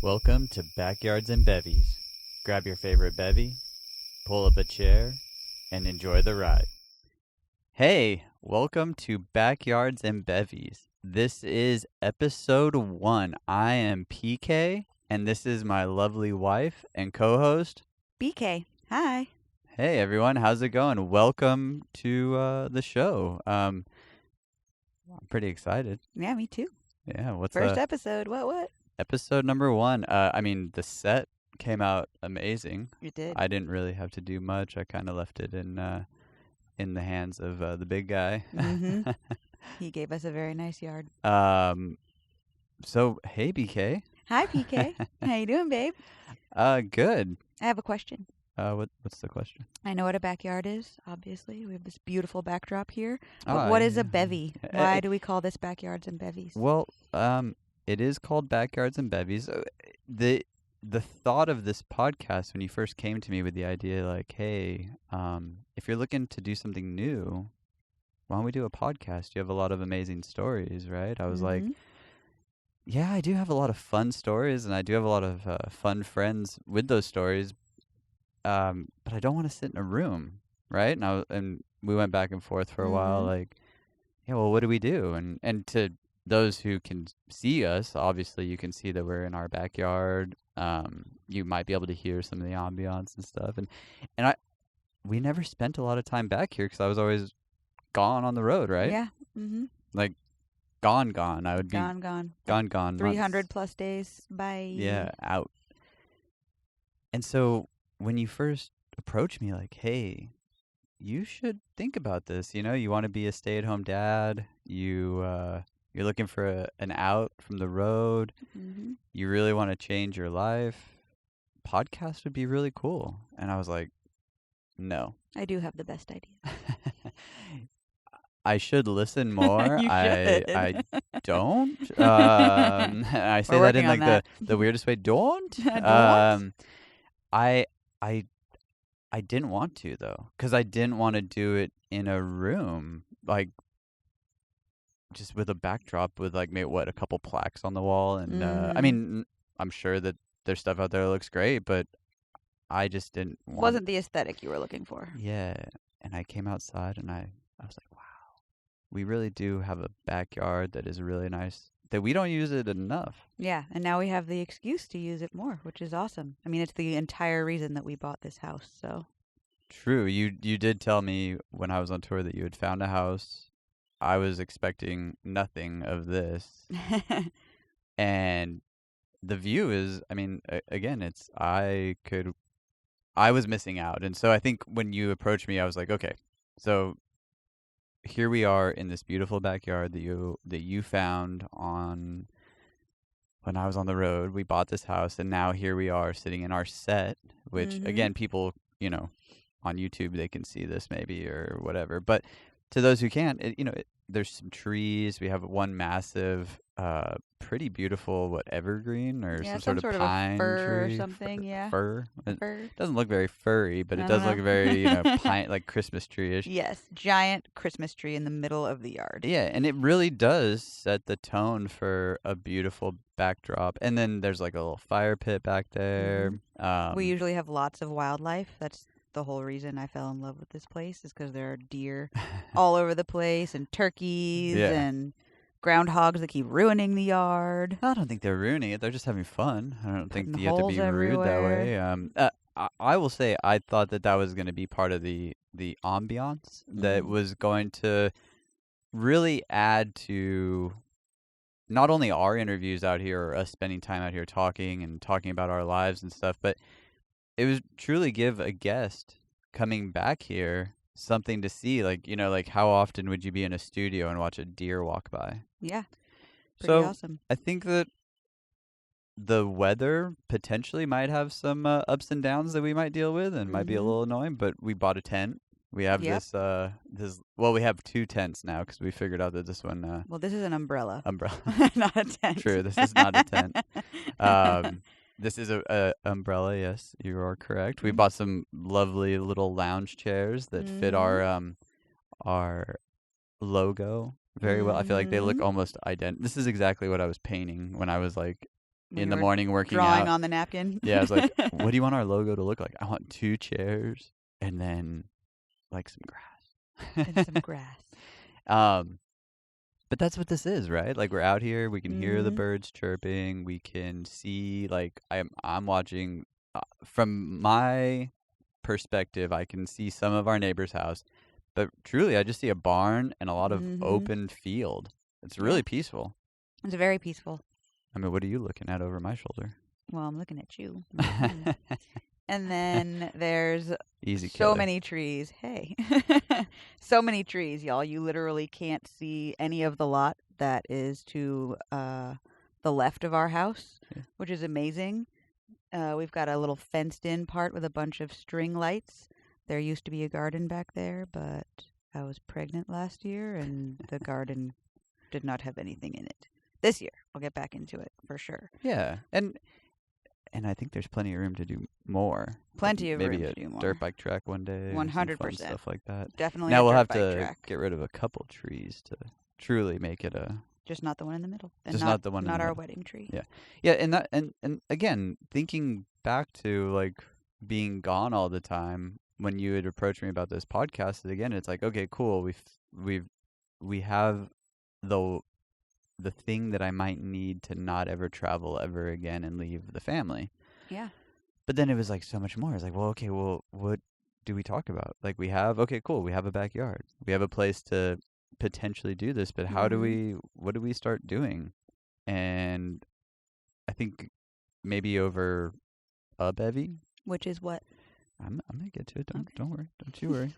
Welcome to Backyards and Bevvies. Grab your favorite bevy, pull up a chair, and enjoy the ride. Hey, welcome to Backyards and Bevvies. This is episode 1. I am PK, and this is my lovely wife and co-host, BK. Hi. Hey everyone, how's it going? Welcome to the show. I'm pretty excited. Yeah, me too. Yeah, what's First episode. What? episode number 1? The set came out amazing. It did. I didn't really have to do much. I kind of left it in the hands of the big guy. Mm-hmm. He gave us a very nice yard. So hey BK. Hi, PK. How you doing, babe? Good. I have a question. What's the question? I know what a backyard is, obviously. We have this beautiful backdrop here. Oh, But what is yeah. a bevy? Why do we call this backyards and bevies? Well, it is called Backyards and Bevvies. The thought of this podcast when you first came to me with the idea, like, hey, if you're looking to do something new, why don't we do a podcast? You have a lot of amazing stories, right? I was like, yeah, I do have a lot of fun stories, and I do have a lot of fun friends with those stories, but I don't want to sit in a room, right? And we went back and forth for a while, like, yeah, well, what do we do? And to those who can see us, obviously you can see that we're in our backyard. You might be able to hear some of the ambiance and stuff. And we never spent a lot of time back here because I was always gone on the road, right? Yeah. Mm-hmm. Like gone. I would be gone. 300 plus days. Bye. Yeah, out. And so when you first approached me, like, hey, you should think about this. You know, you want to be a stay-at-home dad. You're looking for an out from the road. Mm-hmm. You really want to change your life. Podcast would be really cool. And I was like, no. I do have the best idea. I should listen more. You should. I don't. I say that in like the weirdest way. Don't. Don't? I didn't want to though, because I didn't want to do it in a room, like just with a backdrop with like maybe a couple plaques on the wall, and I mean, I'm sure that there's stuff out there that looks great, but I just didn't want. Wasn't the aesthetic you were looking for. Yeah, and I came outside and I was like, wow, we really do have a backyard that is really nice. That we don't use it enough. Yeah, and now we have the excuse to use it more, which is awesome. I mean, it's the entire reason that we bought this house, so. True. You did tell me when I was on tour that you had found a house. I was expecting nothing of this. And the view is, I mean, again, I was missing out. And so I think when you approached me, I was like, okay, so here we are in this beautiful backyard that you found on when I was on the road. We bought this house, and now here we are sitting in our set, which again, people, on YouTube, they can see this maybe or whatever. But to those who can't, there's some trees. We have one massive, pretty beautiful, evergreen or some sort of pine of a fir tree. Or something, yeah. Fir. Fir. It doesn't look very furry, but No, it does no. look very, pine, like Christmas tree-ish. Yes, giant Christmas tree in the middle of the yard. Yeah, and it really does set the tone for a beautiful backdrop. And then there's like a little fire pit back there. We usually have lots of wildlife. That's the whole reason I fell in love with this place, is because there are deer all over the place, and turkeys and groundhogs that keep ruining the yard. I don't think they're ruining it. They're just having fun. I don't think Putting you have to be holes rude that way. everywhere. I will say I thought that was going to be part of the ambiance that was going to really add to not only our interviews out here or us spending time out here talking about our lives and stuff, but it was truly give a guest coming back here something to see. Like, like how often would you be in a studio and watch a deer walk by? Yeah. Pretty awesome. I think that the weather potentially might have some ups and downs that we might deal with and might be a little annoying, but we bought a tent. We have we have 2 tents now because we figured out that this one. Well, this is an umbrella. Not a tent. True. This is not a tent. This is a umbrella. Yes, you are correct. We bought some lovely little lounge chairs that fit our logo very well. I feel like they look almost identical. This is exactly what I was painting when I was like in the morning working drawing out. on the napkin. Yeah, I was like, what do you want our logo to look like? I want 2 chairs and then like some grass. And some grass. But that's what this is, right? Like we're out here, we can hear the Mhm. birds chirping, we can see like I'm watching from my perspective, I can see some of our neighbor's house, but truly I just see a barn and a lot of Mhm. open field. It's Yeah. really peaceful. It's very peaceful. I mean, what are you looking at over my shoulder? Well, I'm looking at you. Mhm. And then there's Easy so killer. many trees. Hey. So many trees, y'all. You literally can't see any of the lot that is to the left of our house, Yeah. which is amazing. We've got a little fenced-in part with a bunch of string lights. There used to be a garden back there, but I was pregnant last year, and the garden did not have anything in it. This year, I'll get back into it for sure. Yeah, and I think there's plenty of room to do more. Plenty of Maybe room a to do more. dirt bike track one day. 100%. Stuff like that. Definitely Now a we'll dirt have bike to track. get rid of a couple trees to truly make it a. Just not the one in the middle. And Just not the one in not the our middle. wedding tree. Yeah. Yeah, and that and again, thinking back to like being gone all the time when you had approached me about this podcast, again, it's like, okay, cool. We have the thing that I might need to not ever travel ever again and leave the family. Yeah. But then it was like so much more. It's like, well, okay, well, what do we talk about? Like we have, okay, cool. We have a backyard. We have a place to potentially do this, but how do what do we start doing? And I think maybe over a bevy. Which is what? I'm gonna get to it. Okay. Don't worry. Don't you worry.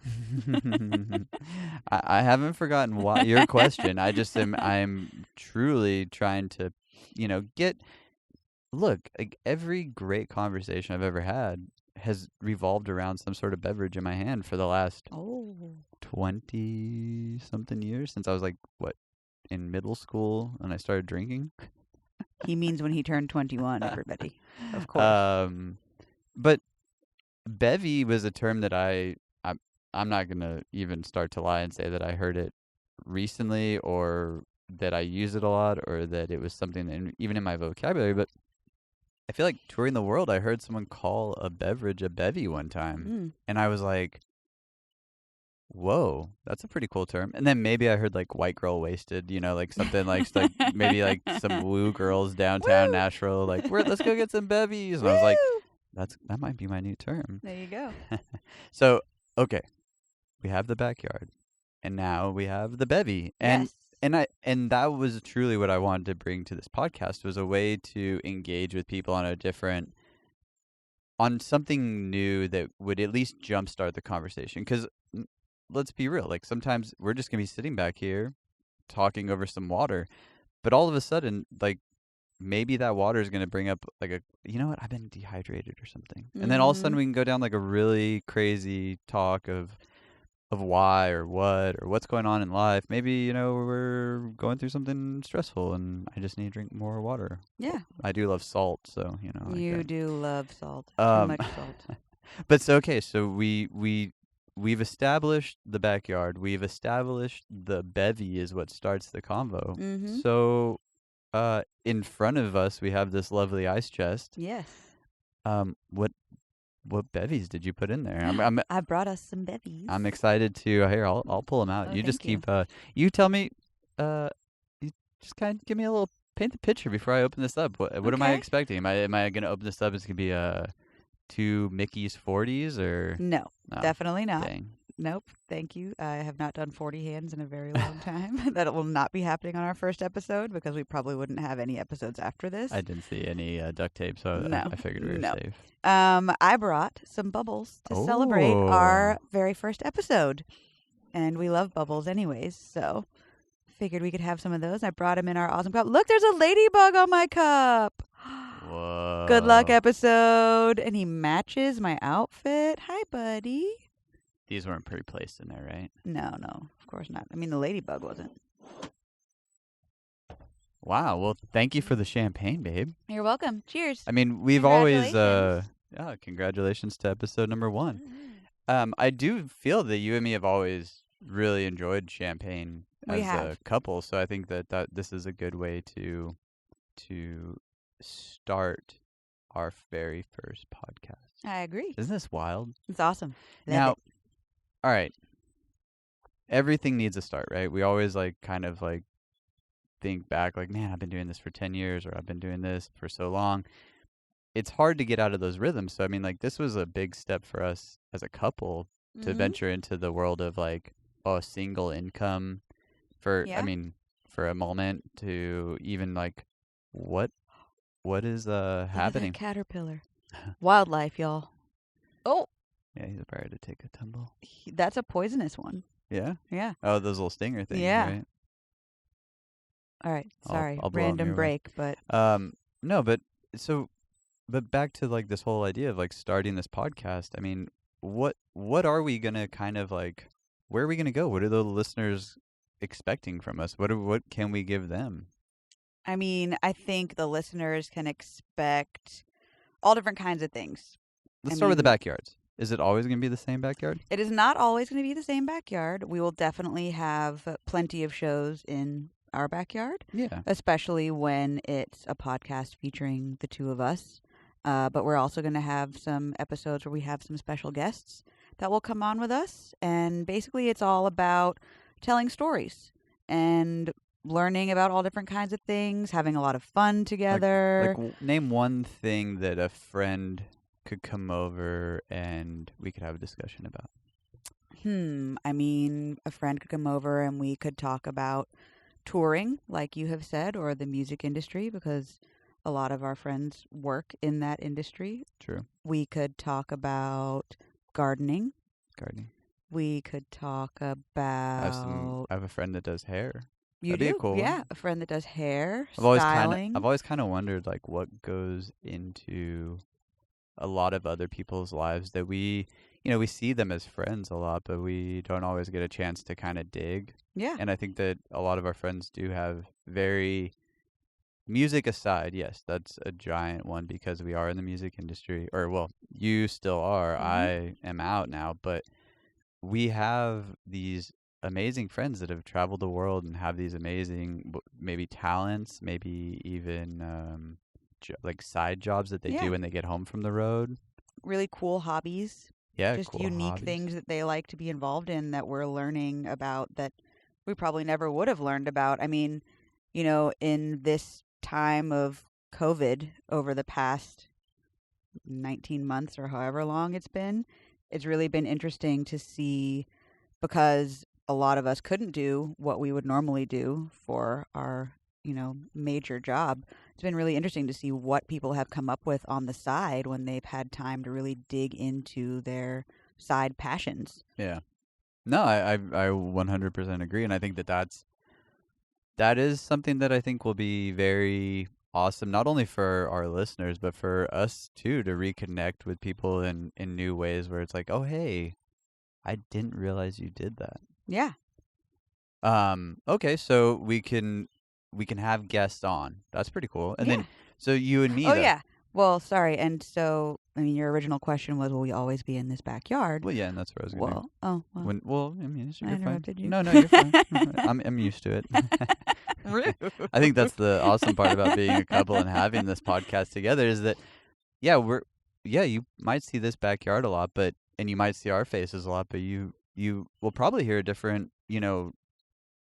I haven't forgotten your question. I'm truly trying to, look, like every great conversation I've ever had has revolved around some sort of beverage in my hand for the last 20 something years, since I was like, in middle school and I started drinking. He means when he turned 21, everybody. Of course. But bevy was a term that I'm not going to even start to lie and say that I heard it recently or that I use it a lot or that it was something that even in my vocabulary, but I feel like touring the world, I heard someone call a beverage a bevy one time. And I was like, whoa, that's a pretty cool term. And then maybe I heard like white girl wasted, like something like maybe like some woo girls downtown Nashville, like let's go get some bevies. And I was like, that might be my new term. There you go. So, okay, we have the backyard, and now we have the bevy, and yes. and that was truly what I wanted to bring to this podcast, was a way to engage with people on something new that would at least jumpstart the conversation. Because let's be real, like sometimes we're just gonna be sitting back here talking over some water, but all of a sudden, like, maybe that water is going to bring up like I've been dehydrated or something. And then all of a sudden we can go down like a really crazy talk of why or what's going on in life. Maybe, we're going through something stressful and I just need to drink more water. Yeah. I do love salt, so, You do love salt. Too much salt. But so, okay, so we've established the backyard. We've established the bevy is what starts the convo. Mm-hmm. So in front of us, we have this lovely ice chest. Yes. What bevies did you put in there? I brought us some bevies. I'm excited to. Here, I'll pull them out. Oh, You just thank keep. You tell me. You just kind of give me a little paint the picture before I open this up. What am I Okay. expecting? Am I gonna open this up? It's gonna be 2 Mickey's 40s or No, definitely not. Dang. Nope. Thank you. I have not done 40 hands in a very long time. That will not be happening on our first episode because we probably wouldn't have any episodes after this. I didn't see any duct tape, so No, I figured we were no. safe. I brought some bubbles to celebrate our very first episode. And we love bubbles anyways, so figured we could have some of those. I brought them in our awesome cup. Look, there's a ladybug on my cup. Whoa. Good luck episode. And he matches my outfit. Hi, buddy. These weren't pre-placed in there, right? No, of course not. I mean, the ladybug wasn't. Wow. Well, thank you for the champagne, babe. You're welcome. Cheers. I mean, we've always Congratulations. Congratulations to episode number 1. I do feel that you and me have always really enjoyed champagne as a couple, so I think that this is a good way to start our very first podcast. I agree. Isn't this wild? It's awesome. Love Now, it. all right. Everything needs a start, right? We always like kind of like think back like, man, I've been doing this for 10 years or I've been doing this for so long. It's hard to get out of those rhythms. So, I mean, like this was a big step for us as a couple to venture into the world of like, a single income for, Yeah. I mean, for a moment to even like, what is Look at happening? that caterpillar. Wildlife, y'all. Oh, Yeah, he's about to take a tumble. that's a poisonous one. Yeah? Yeah. Oh, those little stinger things, Yeah. right? All right. Sorry. I'll blow 'em Random your way. break, but No, but back to like this whole idea of like starting this podcast. I mean, what are we gonna kind of like? Where are we gonna go? What are the listeners expecting from us? What can we give them? I mean, I think the listeners can expect all different kinds of things. Let's start with the backyards. Is it always going to be the same backyard? It is not always going to be the same backyard. We will definitely have plenty of shows in our backyard, Yeah. especially when it's a podcast featuring the two of us. But we're also going to have some episodes where we have some special guests that will come on with us. And basically, it's all about telling stories and learning about all different kinds of things, having a lot of fun together. Name one thing that a friend could come over and we could have a discussion about. I mean, a friend could come over and we could talk about touring, like you have said, or the music industry, because a lot of our friends work in that industry. True. We could talk about gardening. Gardening. We could talk about... I have a friend that does hair. You That'd do? be a cool Yeah, one. a friend that does hair, I've styling. always kind of wondered like what goes into a lot of other people's lives that we see them as friends a lot, but we don't always get a chance to kind of dig. Yeah. And I think that a lot of our friends do have very, music aside, yes, that's a giant one because we are in the music industry, or well, you still are. I am out now, but we have these amazing friends that have traveled the world and have these amazing maybe talents, maybe even like side jobs that they do when they get home from the road. Really cool hobbies. Yeah, just cool unique hobbies. things that they like to be involved in that we're learning about that we probably never would have learned about. I mean, in this time of COVID over the past 19 months or however long it's really been interesting to see, because a lot of us couldn't do what we would normally do for our, major job. It's been really interesting to see what people have come up with on the side when they've had time to really dig into their side passions. Yeah. No, I 100% agree. And I think that is something that I think will be very awesome, not only for our listeners, but for us too, to reconnect with people in new ways where it's like, oh, hey, I didn't realize you did that. Yeah. Okay, so we can have guests on. That's pretty cool. And then, so you and me. Oh, yeah. Well, sorry. And so, I mean, your original question was, will we always be in this backyard? Well, yeah, and that's what I was going to do. Well. I mean, I interrupted you. No, you're fine. I'm used to it. I think that's the awesome part about being a couple and having this podcast together is that, you might see this backyard a lot, and you might see our faces a lot, but you will probably hear a different,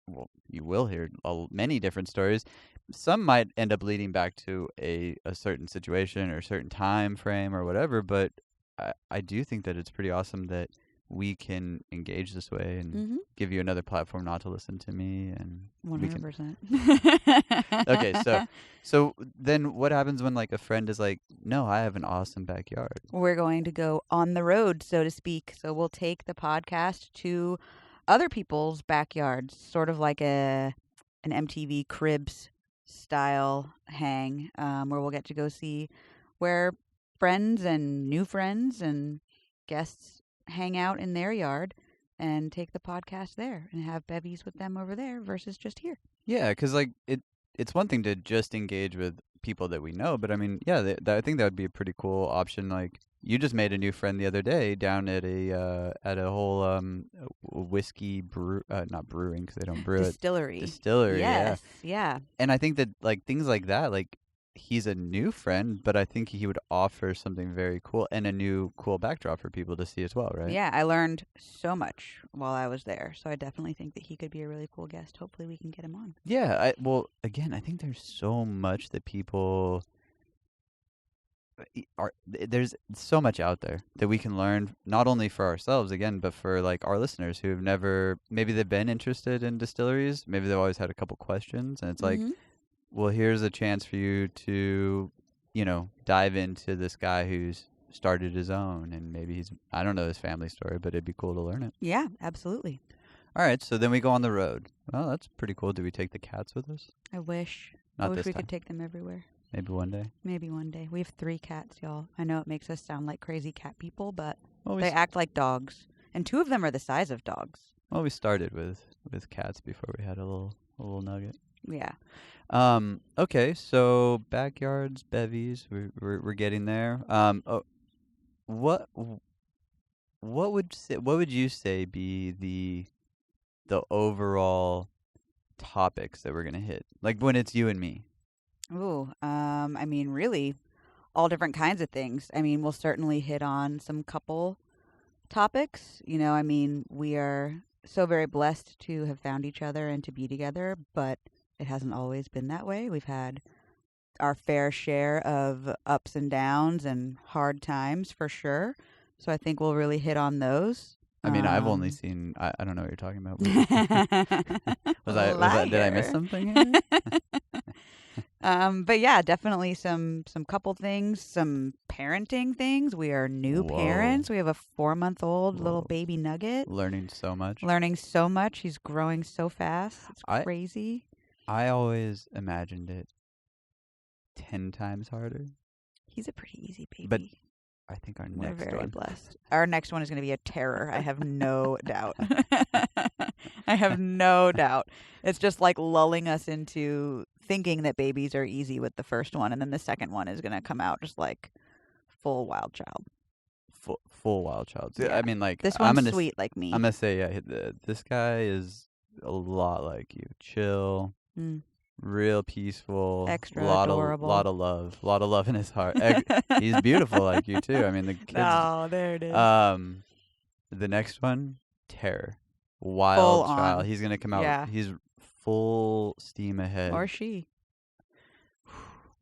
well, you will hear many different stories. Some might end up leading back to a certain situation or a certain time frame or whatever, but I do think that it's pretty awesome that we can engage this way and give you another platform not to listen to me. And 100%. Okay, so then what happens when like a friend is like, no, I have an awesome backyard? We're going to go on the road, so to speak. So we'll take the podcast to other people's backyards, sort of like an MTV Cribs style hang, where we'll get to go see where friends and new friends and guests hang out in their yard and take the podcast there and have Bevvies with them over there versus just here. Yeah, because like it's one thing to just engage with people that we know, but I mean, I think that would be a pretty cool option. Like you just made a new friend the other day down at a whole whiskey not brewing because they don't brew Distillery. Distillery. Yes, yeah. And I think that like things like that, like he's a new friend, but I think he would offer something very cool and a new cool backdrop for people to see as well, right? Yeah, I learned so much while I was there, so I definitely think that he could be a really cool guest. Hopefully we can get him on. Yeah, well, again, I think there's so much that people there's so much out there that we can learn, not only for ourselves again, but for like our listeners who have never, maybe they've been interested in distilleries, maybe they've always had a couple questions, and it's like, well, here's a chance for you to, dive into this guy who's started his own, and maybe I don't know his family story, but it'd be cool to learn it. Yeah, absolutely. All right, so then we go on the road. Well, that's pretty cool. Do we take the cats with us? I wish. Not I wish this we time. could take them everywhere. Maybe one day. Maybe one day. We have 3 cats, y'all. I know it makes us sound like crazy cat people, but Well, they act like dogs. And 2 of them are the size of dogs. Well, we started with cats before we had a little nugget. Yeah. Okay, so backyards, bevies, we're getting there. What would you say be the overall topics that we're gonna hit? Like when it's you and me. Ooh, I mean, really, all different kinds of things. I mean, we'll certainly hit on some couple topics. I mean, we are so very blessed to have found each other and to be together, but it hasn't always been that way. We've had our fair share of ups and downs and hard times for sure. So I think we'll really hit on those. I mean, I've only seen. I don't know what you're talking about. Did I miss something here? But yeah, definitely some couple things, some parenting things. We are new parents. We have a 4-month-old little baby nugget. Learning so much. He's growing so fast. It's crazy. I always imagined it 10 times harder. He's a pretty easy baby. But I think our We're next very one. blessed. Our next one is going to be a terror. I have no doubt. I have no doubt. It's just like lulling us into thinking that babies are easy with the first one, and then the second one is going to come out just like full wild child. Full wild child. So, Yeah. I mean, like This one's sweet like me. I'm gonna say, yeah, this guy is a lot like you. Chill, real peaceful, extra adorable, lot of love in his heart. He's beautiful like you too. I mean, the kids. Oh, there it is. The next one, terror, wild Full child. on. He's gonna come out. Yeah. He's full steam ahead. Or she.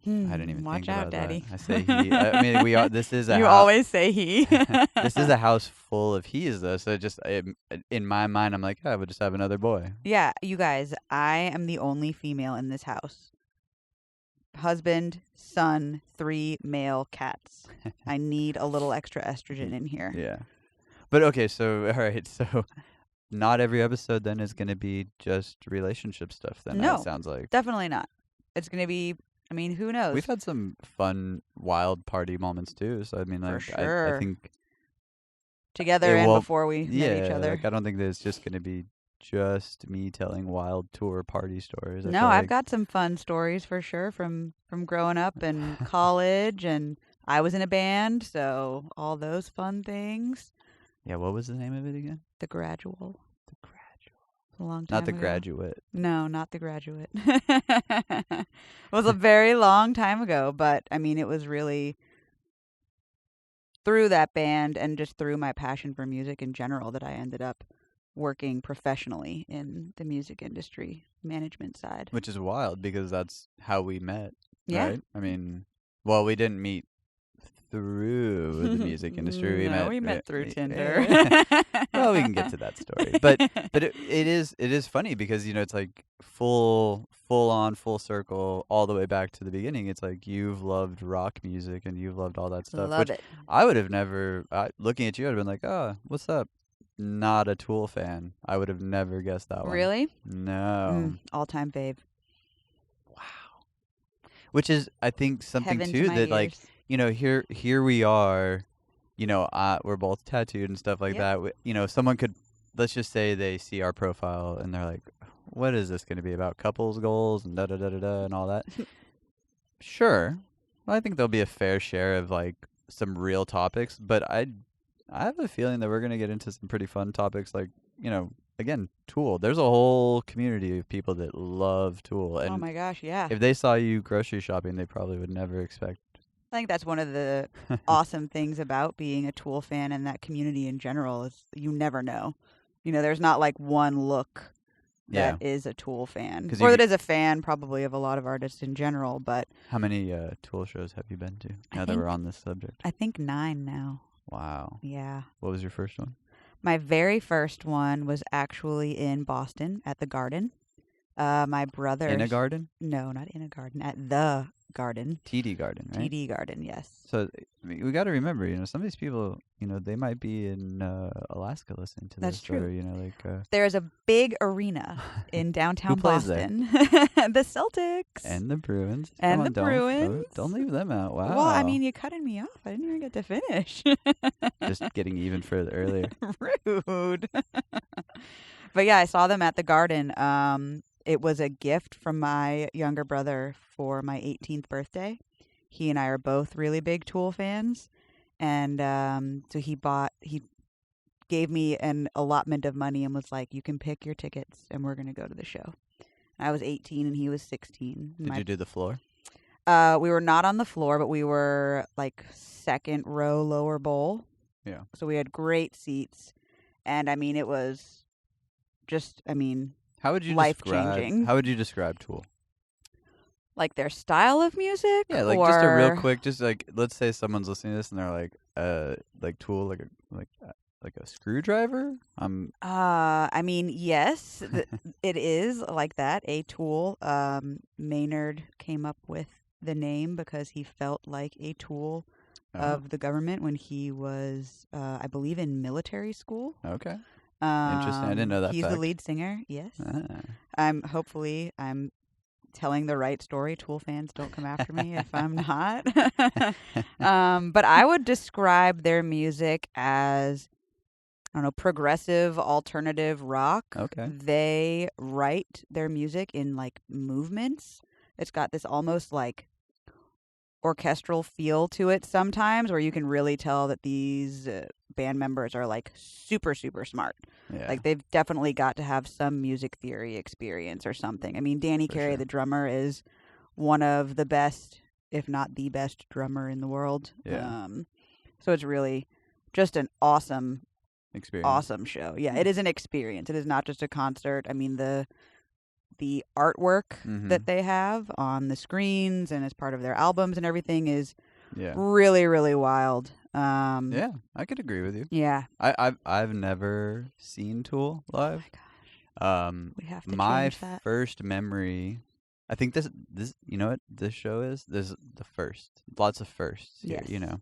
I didn't even Watch think out, about Daddy. that. I say he. I mean, we are. This is a. You always say he. This is a house full of he's though. So in my mind, I'm like, I would just have another boy. Yeah, you guys, I am the only female in this house. Husband, son, 3 male cats. I need a little extra estrogen in here. Yeah. But okay, so all right, so not every episode then is going to be just relationship stuff. Then No. it sounds like Definitely not. It's going to be, I mean, who knows? we've had some fun, wild party moments too. So I mean, like For sure. I think Together it and won't- before we met each other. Like, I don't think that it's just going to be just me telling wild tour party stories. I No, feel I've like- got some fun stories for sure from growing up and college, and I was in a band, so all those fun things. Yeah, what was the name of it again? The Gradual. The Graduate. A long time Not the ago. Graduate. No, not The Graduate. It was a very long time ago, but I mean, it was really through that band and just through my passion for music in general that I ended up working professionally in the music industry management side. Which is wild because that's how we met. Yeah. Right? I mean, well, we didn't meet through the music industry. We met through Tinder. Well, we can get to that story, but it is funny because it's like full on full circle all the way back to the beginning. It's like you've loved rock music and you've loved all that stuff. Love which it. I would have never looking at you. I'd have been like, oh, what's up? Not a Tool fan. I would have never guessed that one. Really? No. All-time fave. Wow. Which is, I think, something Heaven too to my that like. ears. Here we are, we're both tattooed and stuff like Yep. that. Someone could, let's just say they see our profile and they're like, what is this going to be about? Couples goals and da-da-da-da-da and all that. Sure. Well, I think there'll be a fair share of like some real topics, but I have a feeling that we're going to get into some pretty fun topics like, again, Tool. There's a whole community of people that love Tool, Oh and my gosh, yeah. if they saw you grocery shopping, they probably would never expect. I think that's one of the awesome things about being a Tool fan and that community in general is you never know. There's not like one look that is a Tool fan. Or that is a fan probably of a lot of artists in general, but... How many Tool shows have you been to now that we're on this subject? I think 9 now. Wow. Yeah. What was your first one? My very first one was actually in Boston at the Garden. My brother... In a garden? No, not in a garden. At the Garden. TD Garden, right? TD Garden, yes. So we got to remember, some of these people, they might be in Alaska listening to this. That's true. Or, there's a big arena in downtown Who plays Boston. The Celtics. And the Bruins. And the Bruins. Don't leave them out. Wow. Well, I mean, you're cutting me off. I didn't even get to finish. Just getting even further earlier. Rude. But yeah, I saw them at the Garden. It was a gift from my younger brother for my 18th birthday. He and I are both really big Tool fans. And so he gave me an allotment of money and was like, you can pick your tickets and we're going to go to the show. And I was 18 and he was 16. Did you do the floor? We were not on the floor, but we were like second row lower bowl. Yeah. So we had great seats. And I mean, it was just, how would you life-changing. How would you describe Tool? Like their style of music? Yeah, like just a real quick, just like let's say someone's listening to this and they're like Tool, like a screwdriver. Yes, it is like that. A Tool. Maynard came up with the name because he felt like a tool of the government when he was, I believe, in military school. Okay. Interesting. I didn't know that. He's fact. The lead singer. Yes. Hopefully I'm telling the right story. Tool fans don't come after me if I'm not. But I would describe their music as, I don't know, progressive alternative rock. Okay. They write their music in like movements. It's got this almost like orchestral feel to it sometimes, where you can really tell that these band members are like super, super smart. Yeah. Like they've definitely got to have some music theory experience or something. I mean, Danny Carey, the drummer, is one of the best, if not the best drummer in the world. Yeah. So it's really just an awesome experience. Awesome show. Yeah, it is an experience. It is not just a concert. I mean, the artwork that they have on the screens and as part of their albums and everything is really, really wild. Yeah, I could agree with you. Yeah. I've never seen Tool live. Oh my gosh. We have to change that. My first memory, I think this you know what this show is? There's the first. Lots of firsts here, Yes.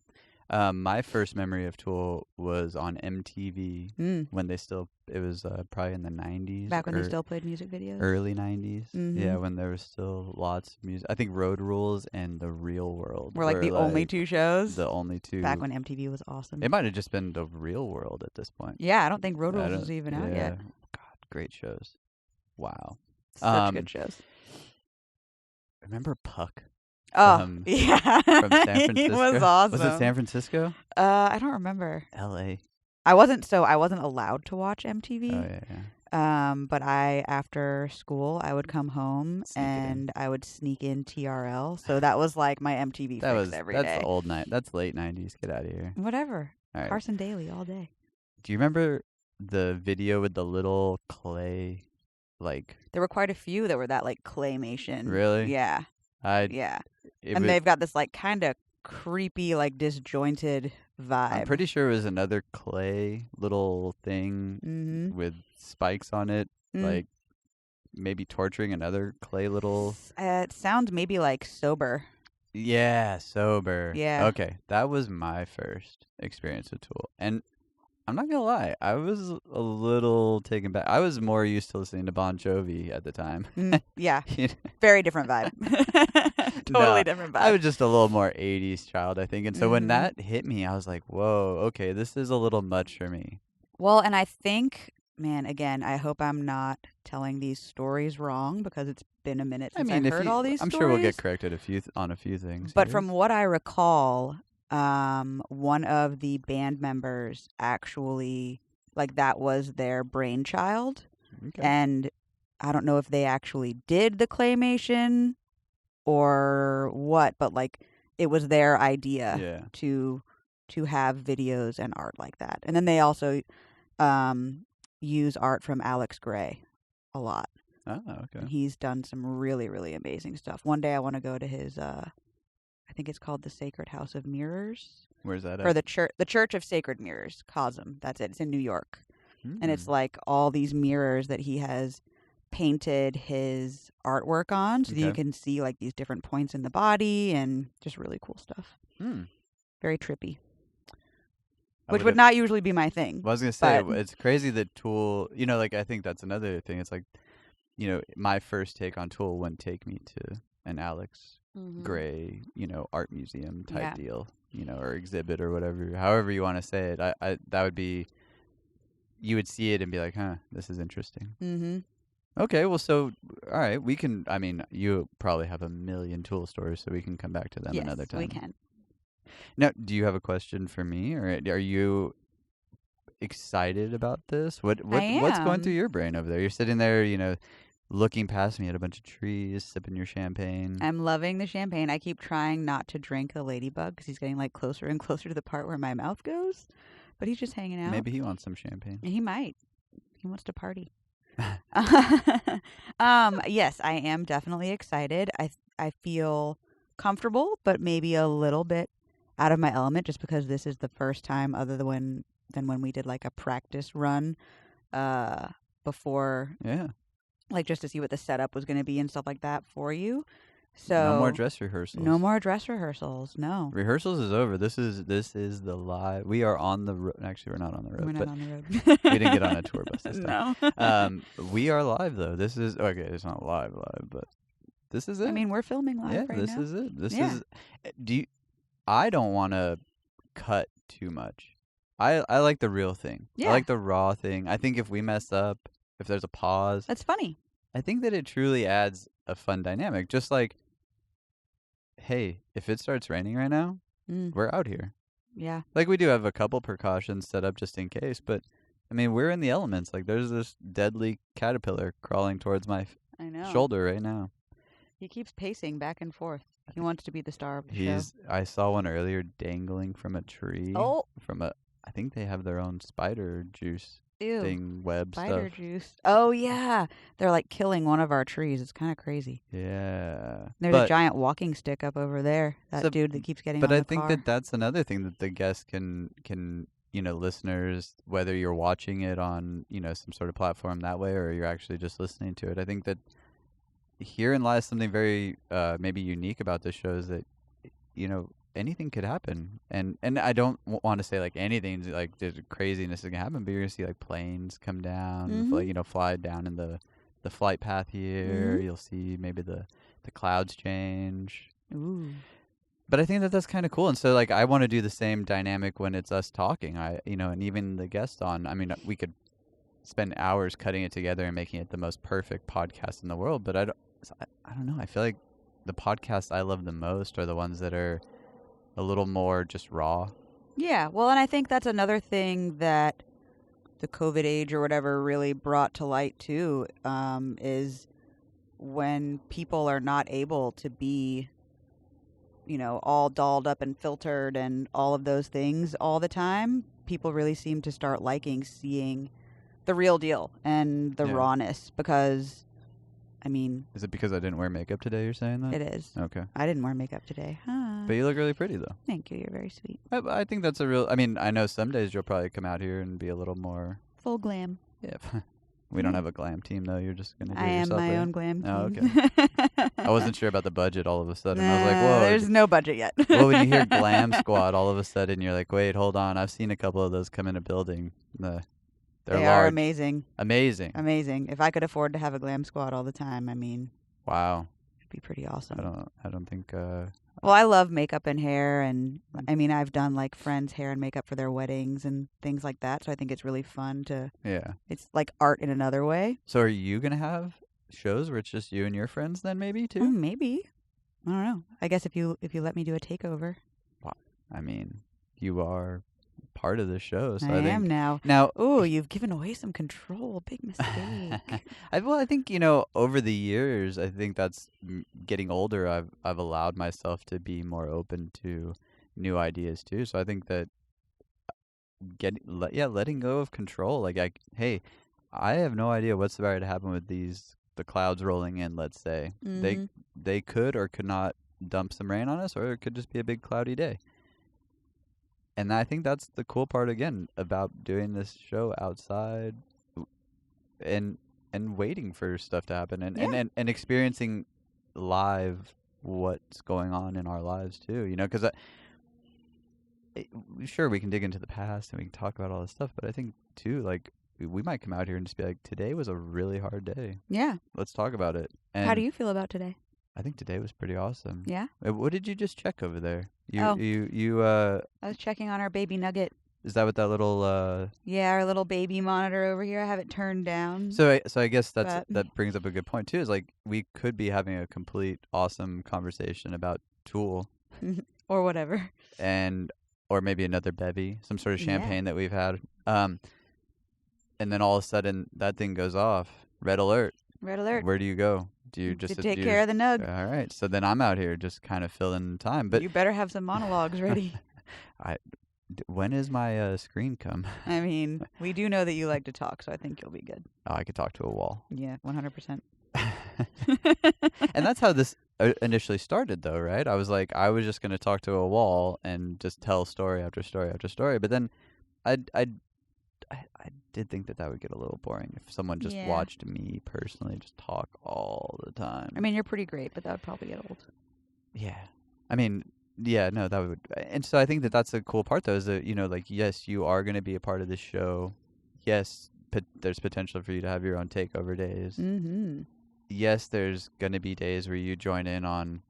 My first memory of Tool was on MTV when it was probably in the 90s. Back when they still played music videos? Early 90s. Yeah, when there was still lots of music. I think Road Rules and The Real World were like the only two shows? The only two. Back when MTV was awesome. It might have just been The Real World at this point. Yeah, I don't think Road Rules was even out yet. God, great shows. Wow. Such good shows. Remember Puck? Oh, yeah. From San Francisco. He was awesome. Was it San Francisco? I don't remember. L.A. I wasn't allowed to watch MTV. Oh, yeah. But after school, I would come home and I would sneak in TRL. So that was like my MTV fix every day. That's the old night. That's late 90s. Get out of here. Whatever. All right. Carson Daly all day. Do you remember the video with the little clay, like... There were quite a few that were that, like, claymation. Really? Yeah. Yeah. And they've got this, like, kind of creepy, like, disjointed vibe. I'm pretty sure it was another clay little thing with spikes on it, like maybe torturing another clay little... It sounds maybe like Sober. Yeah, Sober. Yeah. Okay, that was my first experience with Tool. And I'm not going to lie, I was a little taken back. I was more used to listening to Bon Jovi at the time. Yeah, very different vibe. Totally different vibe. I was just a little more 80s child, I think. And so when that hit me, I was like, whoa, okay, this is a little much for me. Well, and I think, man, again, I hope I'm not telling these stories wrong because it's been a minute since I've heard all these stories. I'm sure we'll get corrected on a few things. But from what I recall... one of the band members actually like that was their brainchild. Okay. And I don't know if they actually did the claymation or what, but like it was their idea to have videos and art like that. And then they also use art from Alex Gray a lot. Oh, okay. And he's done some really, really amazing stuff. One day I want to go to his I think it's called the Sacred House of Mirrors. Where's that at? Or the Church of Sacred Mirrors, COSM. That's it. It's in New York. And it's like all these mirrors that he has painted his artwork on, so that you can see like these different points in the body and just really cool stuff. Very trippy. Which would not usually be my thing. Well, I was going to say, it's crazy that Tool, like I think that's another thing. It's like, my first take on Tool wouldn't take me to an Alex Gray, art museum type deal, or exhibit or whatever, however you want to say it. I that would be, you would see it and be like, huh, this is interesting. Okay, well, so, all right, we can, I mean, you probably have a million Tool stories, so we can come back to them another time. Yes, we can. Now, do you have a question for me, or are you excited about this? What's going through your brain over there? You're sitting there, looking past me at a bunch of trees, sipping your champagne. I'm loving the champagne. I keep trying not to drink the ladybug because he's getting like closer and closer to the part where my mouth goes. But he's just hanging out. Maybe he wants some champagne. He might. He wants to party. Yes, I am definitely excited. I feel comfortable, but maybe a little bit out of my element, just because this is the first time, other than when we did like a practice run before. Yeah. Like just to see what the setup was going to be and stuff like that for you. So no more dress rehearsals. No more dress rehearsals. No. Rehearsals is over. This is the live. We are on the road. Actually, we're not on the road. We're not but on the road. we didn't get on a tour bus this time. No. We are live though. This is okay. It's not live, but this is it. I mean, we're filming live right now. This is it. This is. I don't want to cut too much. I like the real thing. Yeah. I like the raw thing. I think if we mess up, if there's a pause, that's funny. I think that it truly adds a fun dynamic. Just like, hey, if it starts raining right now, we're out here. Yeah. Like, we do have a couple precautions set up just in case, but, I mean, we're in the elements. Like, there's this deadly caterpillar crawling towards my shoulder right now. He keeps pacing back and forth. He wants to be the star of the show. I saw one earlier dangling from a tree. Oh. I think they have their own spider juice. Web spider stuff. Juice. Oh yeah, they're like killing one of our trees. It's kind of crazy. Yeah, there's a giant walking stick up over there. That dude that keeps getting. But on I the think car. that's another thing that the guests can listeners, whether you're watching it on some sort of platform that way or you're actually just listening to it. I think that herein lies something very maybe unique about this show is that anything could happen, and I don't want to say like anything like there's craziness that can happen, but you're gonna see like planes come down, fly down in the flight path here. You'll see maybe the clouds change. Ooh. But I think that that's kind of cool, and so like I want to do the same dynamic when it's us talking. And even the guest on. I mean, we could spend hours cutting it together and making it the most perfect podcast in the world, but I don't know. I feel like the podcasts I love the most are the ones that are a little more just raw. Yeah, well, and I think that's another thing that the COVID age or whatever really brought to light too, is when people are not able to be, all dolled up and filtered and all of those things all the time, people really seem to start liking seeing the real deal and the rawness because, I mean... Is it because I didn't wear makeup today, you're saying that? It is. Okay. I didn't wear makeup today. But you look really pretty, though. Thank you. You're very sweet. I think that's a real... I mean, I know some days you'll probably come out here and be a little more... Full glam. Yeah. We don't have a glam team, though. You're just going to do it yourself. I am my own glam team. Oh, okay. I wasn't sure about the budget all of a sudden. I was like, whoa. There's no budget yet. Well, when you hear Glam Squad, all of a sudden you're like, wait, hold on. I've seen a couple of those come in a building. They are amazing. Amazing. Amazing. If I could afford to have a glam squad all the time, I mean... Wow. It'd be pretty awesome. I don't think... Well, I love makeup and hair, and I mean, I've done like friends' hair and makeup for their weddings and things like that, so I think it's really fun to... Yeah. It's like art in another way. So are you going to have shows where it's just you and your friends then maybe, too? Maybe. I don't know. I guess if you let me do a takeover. Wow. I mean, you are part of the show. So I I think am now. now. Ooh, you've given away some control. Big mistake. I think over the years, I think that's getting older. I've allowed myself to be more open to new ideas too. So I think that letting go of control. Like, hey, I have no idea what's about to happen with the clouds rolling in. Let's say they could or could not dump some rain on us, or it could just be a big cloudy day. And I think that's the cool part again about doing this show outside, and waiting for stuff to happen, and experiencing live what's going on in our lives too. Because sure, we can dig into the past and we can talk about all this stuff, but I think too, like, we might come out here and just be like, today was a really hard day. Yeah. Let's talk about it. And how do you feel about today? I think today was pretty awesome. Yeah. What did you just check over there? I was checking on our baby Nugget. Is that what that little Yeah, our little baby monitor over here. I have it turned down. So I guess that brings up a good point too. Is like we could be having a complete awesome conversation about Tool or whatever, or maybe another bevy, some sort of champagne that we've had. And then all of a sudden that thing goes off. Red alert. Red alert. Where do you go? Do you just take care of the nug? All right. So then I'm out here just kind of filling time. But you better have some monologues ready. When is my screen come? I mean, we do know that you like to talk, so I think you'll be good. Oh, I could talk to a wall. Yeah, 100%. And that's how this initially started, though, right? I was just going to talk to a wall and just tell story after story after story. But then I did think that would get a little boring if someone just watched me personally just talk all the time. I mean, you're pretty great, but that would probably get old. Yeah. I mean, yeah, no, that would. And so I think that that's a cool part, though, is that, like, yes, you are going to be a part of this show. Yes, there's potential for you to have your own takeover days. Mm-hmm. Yes, there's going to be days where you join in on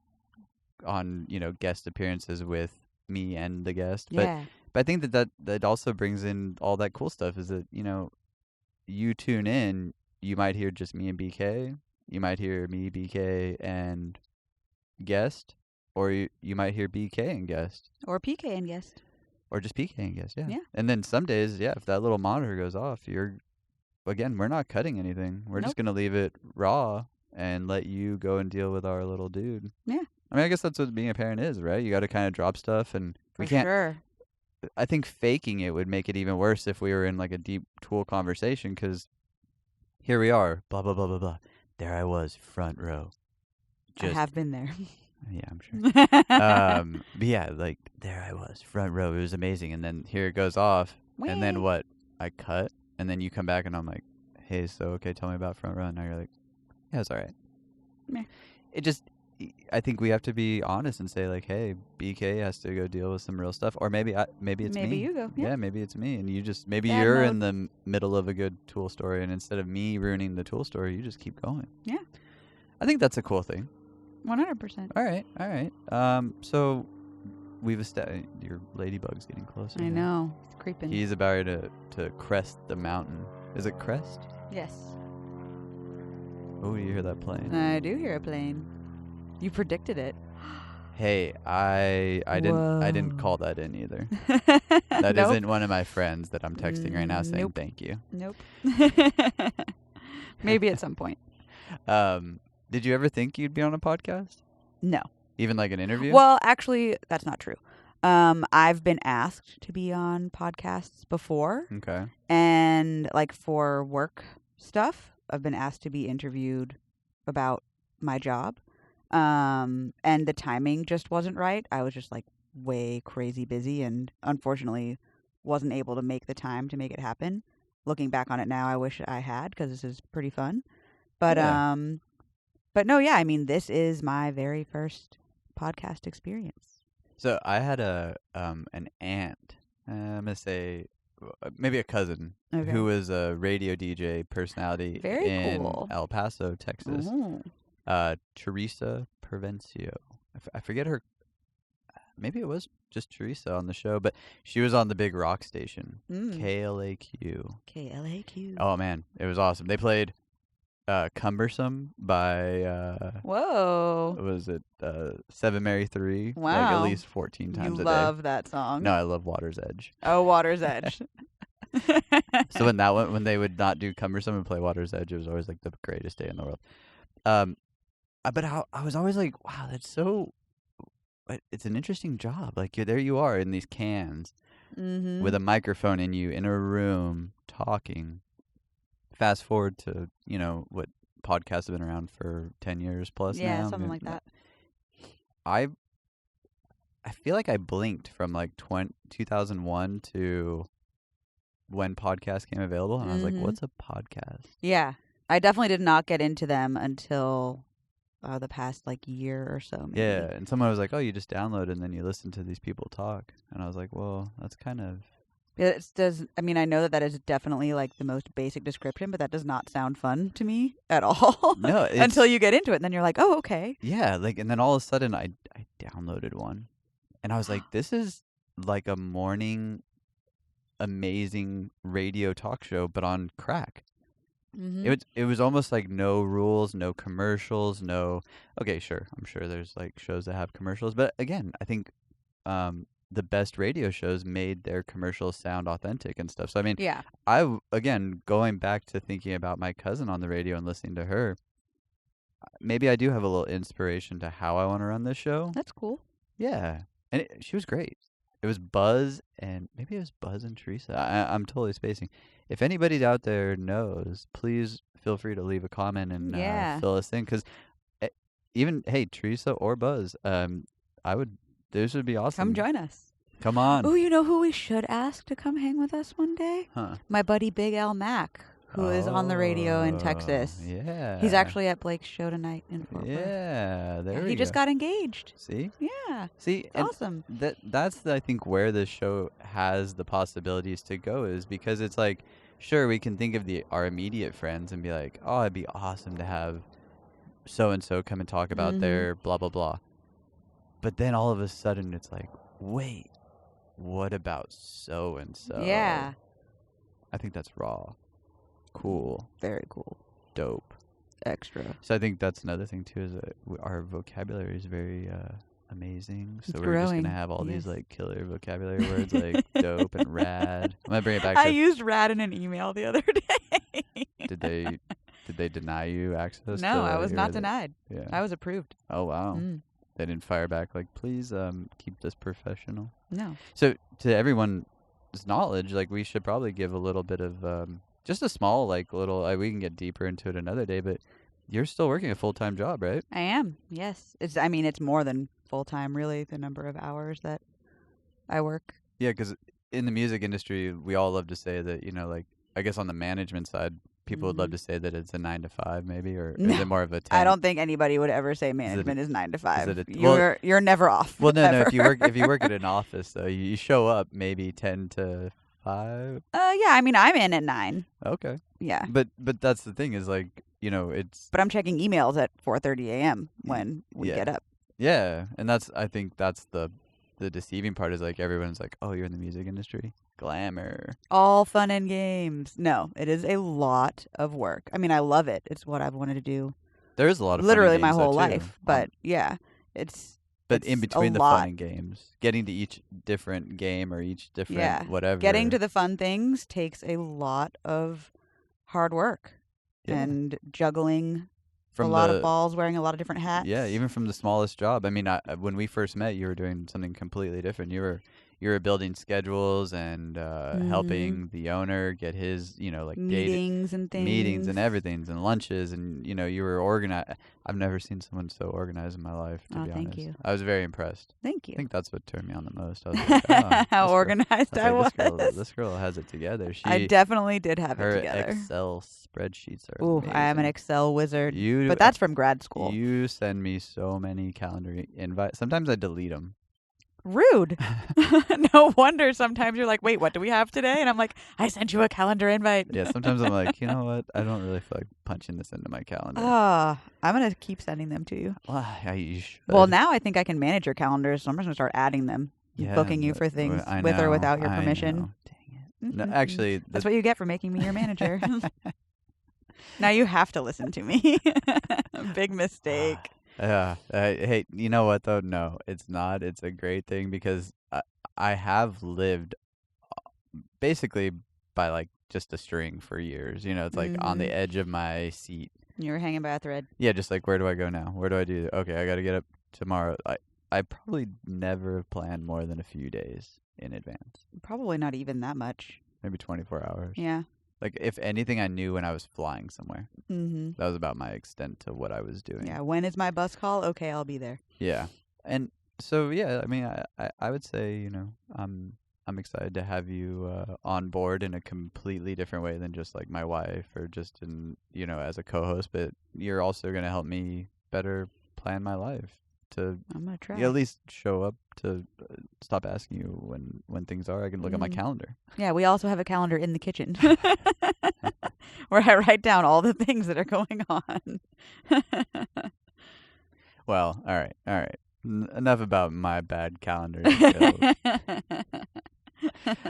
guest appearances with me and the guest. Yeah. But I think that also brings in all that cool stuff, is that, you tune in, you might hear just me and BK. You might hear me, BK, and guest. Or you might hear BK and guest. Or PK and guest. Or just PK and guest, yeah. Yeah. And then some days, if that little monitor goes off, we're not cutting anything. We're just going to leave it raw and let you go and deal with our little dude. Yeah. I mean, I guess that's what being a parent is, right? You got to kind of drop stuff, and we can't. Sure. I think faking it would make it even worse if we were in like a deep Tool conversation, because here we are, blah, blah, blah, blah, blah. There I was, front row. I have been there. Yeah, I'm sure. But yeah, like, there I was, front row. It was amazing. And then here it goes off. Whee! And then what? I cut. And then you come back and I'm like, hey, so, okay, tell me about front row. And now you're like, yeah, it's all right. Meh. I think we have to be honest and say, like, hey, BK has to go deal with some real stuff. Or maybe it's me. Maybe you go. Yeah, maybe it's me. And you just, maybe Bad you're mode. in the middle of a good Tool story. And instead of me ruining the Tool story, you just keep going. Yeah. I think that's a cool thing. 100%. All right. So we've established your ladybug's getting closer. I know. It's creeping. He's about to crest the mountain. Is it crest? Yes. Oh, you hear that plane? I do hear a plane. You predicted it. Hey, I didn't call that in either. That Nope. isn't one of my friends that I'm texting right now saying Nope. thank you. Nope. Maybe at some point. Did you ever think you'd be on a podcast? No. Even like an interview? Well, actually, that's not true. I've been asked to be on podcasts before. Okay. And like for work stuff, I've been asked to be interviewed about my job. And the timing just wasn't right. I was just like way crazy busy and unfortunately wasn't able to make the time to make it happen. Looking back on it now, I wish I had, because this is pretty fun. But but no, yeah, I mean, this is my very first podcast experience. So I had an aunt, I'm gonna say maybe a cousin, Okay. who was a radio DJ personality Very in cool. El Paso, Texas. Oh. Teresa Provencio. I forget her. Maybe it was just Teresa on the show, but she was on the big rock station, KLAQ. KLAQ. Oh man, it was awesome. They played Cumbersome by Whoa. what was it 7 Mary 3 like at Wow. least 14 You times a day. love that song. No, I love Water's Edge. Oh, Water's Edge. So when they would not do Cumbersome and play Water's Edge, it was always like the greatest day in the world. But I was always like, wow, that's so. It's an interesting job. Like there you are in these cans with a microphone in you in a room talking. Fast forward to what podcasts have been around for 10 years plus now. Yeah, something like that. I feel like I blinked from like 2001 to when podcasts came available, and I was like, what's a podcast? Yeah. I definitely did not get into them until the past like year or so. Maybe. Yeah, and someone was like, oh, you just download and then you listen to these people talk. And I was like, well, that's kind of... I know that is definitely like the most basic description, but that does not sound fun to me at all. No, until you get into it, and then you're like, oh, okay. Yeah, and then all of a sudden I downloaded one, and I was like, this is like a morning amazing radio talk show, but on crack. It was almost like no rules, no commercials, no. Okay, sure, I'm sure there's like shows that have commercials, but again, I think the best radio shows made their commercials sound authentic and stuff. So I mean, again, going back to thinking about my cousin on the radio and listening to her, maybe I do have a little inspiration to how I want to run this show. That's cool. Yeah, and she was great. It was Buzz, and maybe it was Buzz and Teresa. I'm totally spacing. If anybody out there knows, please feel free to leave a comment and fill us in. Because even, hey, Teresa or Buzz, this would be awesome. Come join us. Come on. Oh, you know who we should ask to come hang with us one day? Huh. My buddy Big Al Mack, who is on the radio in Texas. Yeah. He's actually at Blake's show tonight in Fort Worth. Yeah, there we go. He just got engaged. See? Yeah. See, awesome. That's I think where this show has the possibilities to go, is because it's like, sure, we can think of our immediate friends and be like, oh, it'd be awesome to have so and so come and talk about their blah blah blah. But then all of a sudden it's like, wait, what about so and so? Yeah. I think that's raw. Cool. Very cool. Dope. Extra. So I think that's another thing too, is that our vocabulary is very amazing. So it's we're growing. just gonna have all these like killer vocabulary words like dope and rad. I'm gonna bring it back. I used rad in an email the other day. Did they deny you access? No, I was not denied. Yeah. I was approved. Oh wow. They didn't fire back like, please keep this professional. No. So to everyone's knowledge, like we should probably give a little bit of just a small we can get deeper into it another day, but you're still working a full-time job, right? I am. Yes. It's more than full-time, really, the number of hours that I work. Yeah, because in the music industry, we all love to say that, I guess on the management side, people would love to say that it's a 9 to 5 maybe, or is it more of a 10? I don't think anybody would ever say management is 9 to 5. You're never off. Well, no, if you work at an office, though, you show up maybe 10 to 5. Yeah, I'm in at 9. Okay. Yeah. But that's the thing is it's. But I'm checking emails at 4:30 a.m. when we get up. Yeah, and I think that's the deceiving part, is like everyone's like, oh, you're in the music industry. Glamour. All fun and games. No, it is a lot of work. I love it. It's what I've wanted to do. There is a lot of literally fun my games, whole though, life. But yeah, it's. But in between the lot. fun and games, getting to each different game or each different whatever. Getting to the fun things takes a lot of hard work and juggling a lot of balls, wearing a lot of different hats. Yeah, even from the smallest job. When we first met, you were doing something completely different. You were building schedules and helping the owner get his, meetings and things. Meetings and everything and lunches, and you were organized. I've never seen someone so organized in my life, to be honest. Thank you. I was very impressed. Thank you. I think that's what turned me on the most. I was like, how organized I was. This girl has it together. I definitely did have it together. Her Excel spreadsheets are amazing. I am an Excel wizard. But that's from grad school. You send me so many calendar invites. Sometimes I delete them. Rude. No wonder sometimes you're like, wait, what do we have today? And I'm like, I sent you a calendar invite. Yeah, sometimes I'm like, you know what? I don't really feel like punching this into my calendar. I'm going to keep sending them to you. You should. Well, now I think I can manage your calendar, so I'm just going to start adding them. Booking you for things with or without your permission. Dang it. No, actually. That's what you get for making me your manager. Now you have to listen to me. Big mistake. Yeah. Hey, you know what though? No, it's not. It's a great thing because I have lived basically by like just a string for years. You know, it's like on the edge of my seat. You were hanging by a thread. Yeah, just like, where do I go now? Where do I do? Okay, I got to get up tomorrow. I probably never have planned more than a few days in advance. Probably not even that much. Maybe 24 hours. Yeah. Like, if anything, I knew when I was flying somewhere. Mm-hmm. That was about my extent to what I was doing. Yeah, when is my bus call? Okay, I'll be there. Yeah. And so, yeah, I mean, I would say, you know, I'm excited to have you on board in a completely different way than just like my wife or just in, you know, as a co-host, but you're also going to help me better plan my life to I'm going to try. at least show up to stop asking you when things are. I can look at my calendar. Yeah, we also have a calendar in the kitchen where I write down all the things that are going on. Well, all right. Enough about my bad calendar.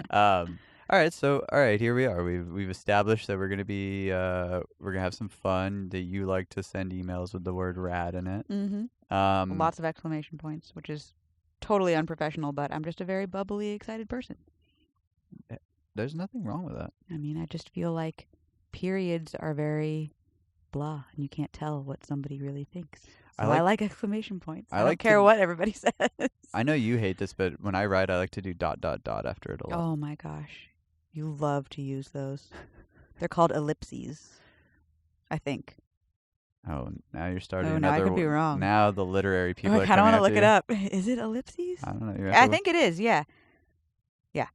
All right, here we are. We've established that we're gonna have some fun. That you like to send emails with the word "rad" in it. Mm-hmm. Lots of exclamation points, which is totally unprofessional, but I'm just a very bubbly, excited person. There's nothing wrong with that. I mean, I just feel like periods are very blah, and you can't tell what somebody really thinks. So I like exclamation points. I don't care what everybody says. I know you hate this, but when I write, I like to do ... after it a lot. Oh my gosh. You love to use those. They're called ellipses, I think. Oh, now you're starting I another could be wrong. Now the literary people I kind of want to look it up. Is it ellipses? I don't know. I think it is, yeah. Yeah.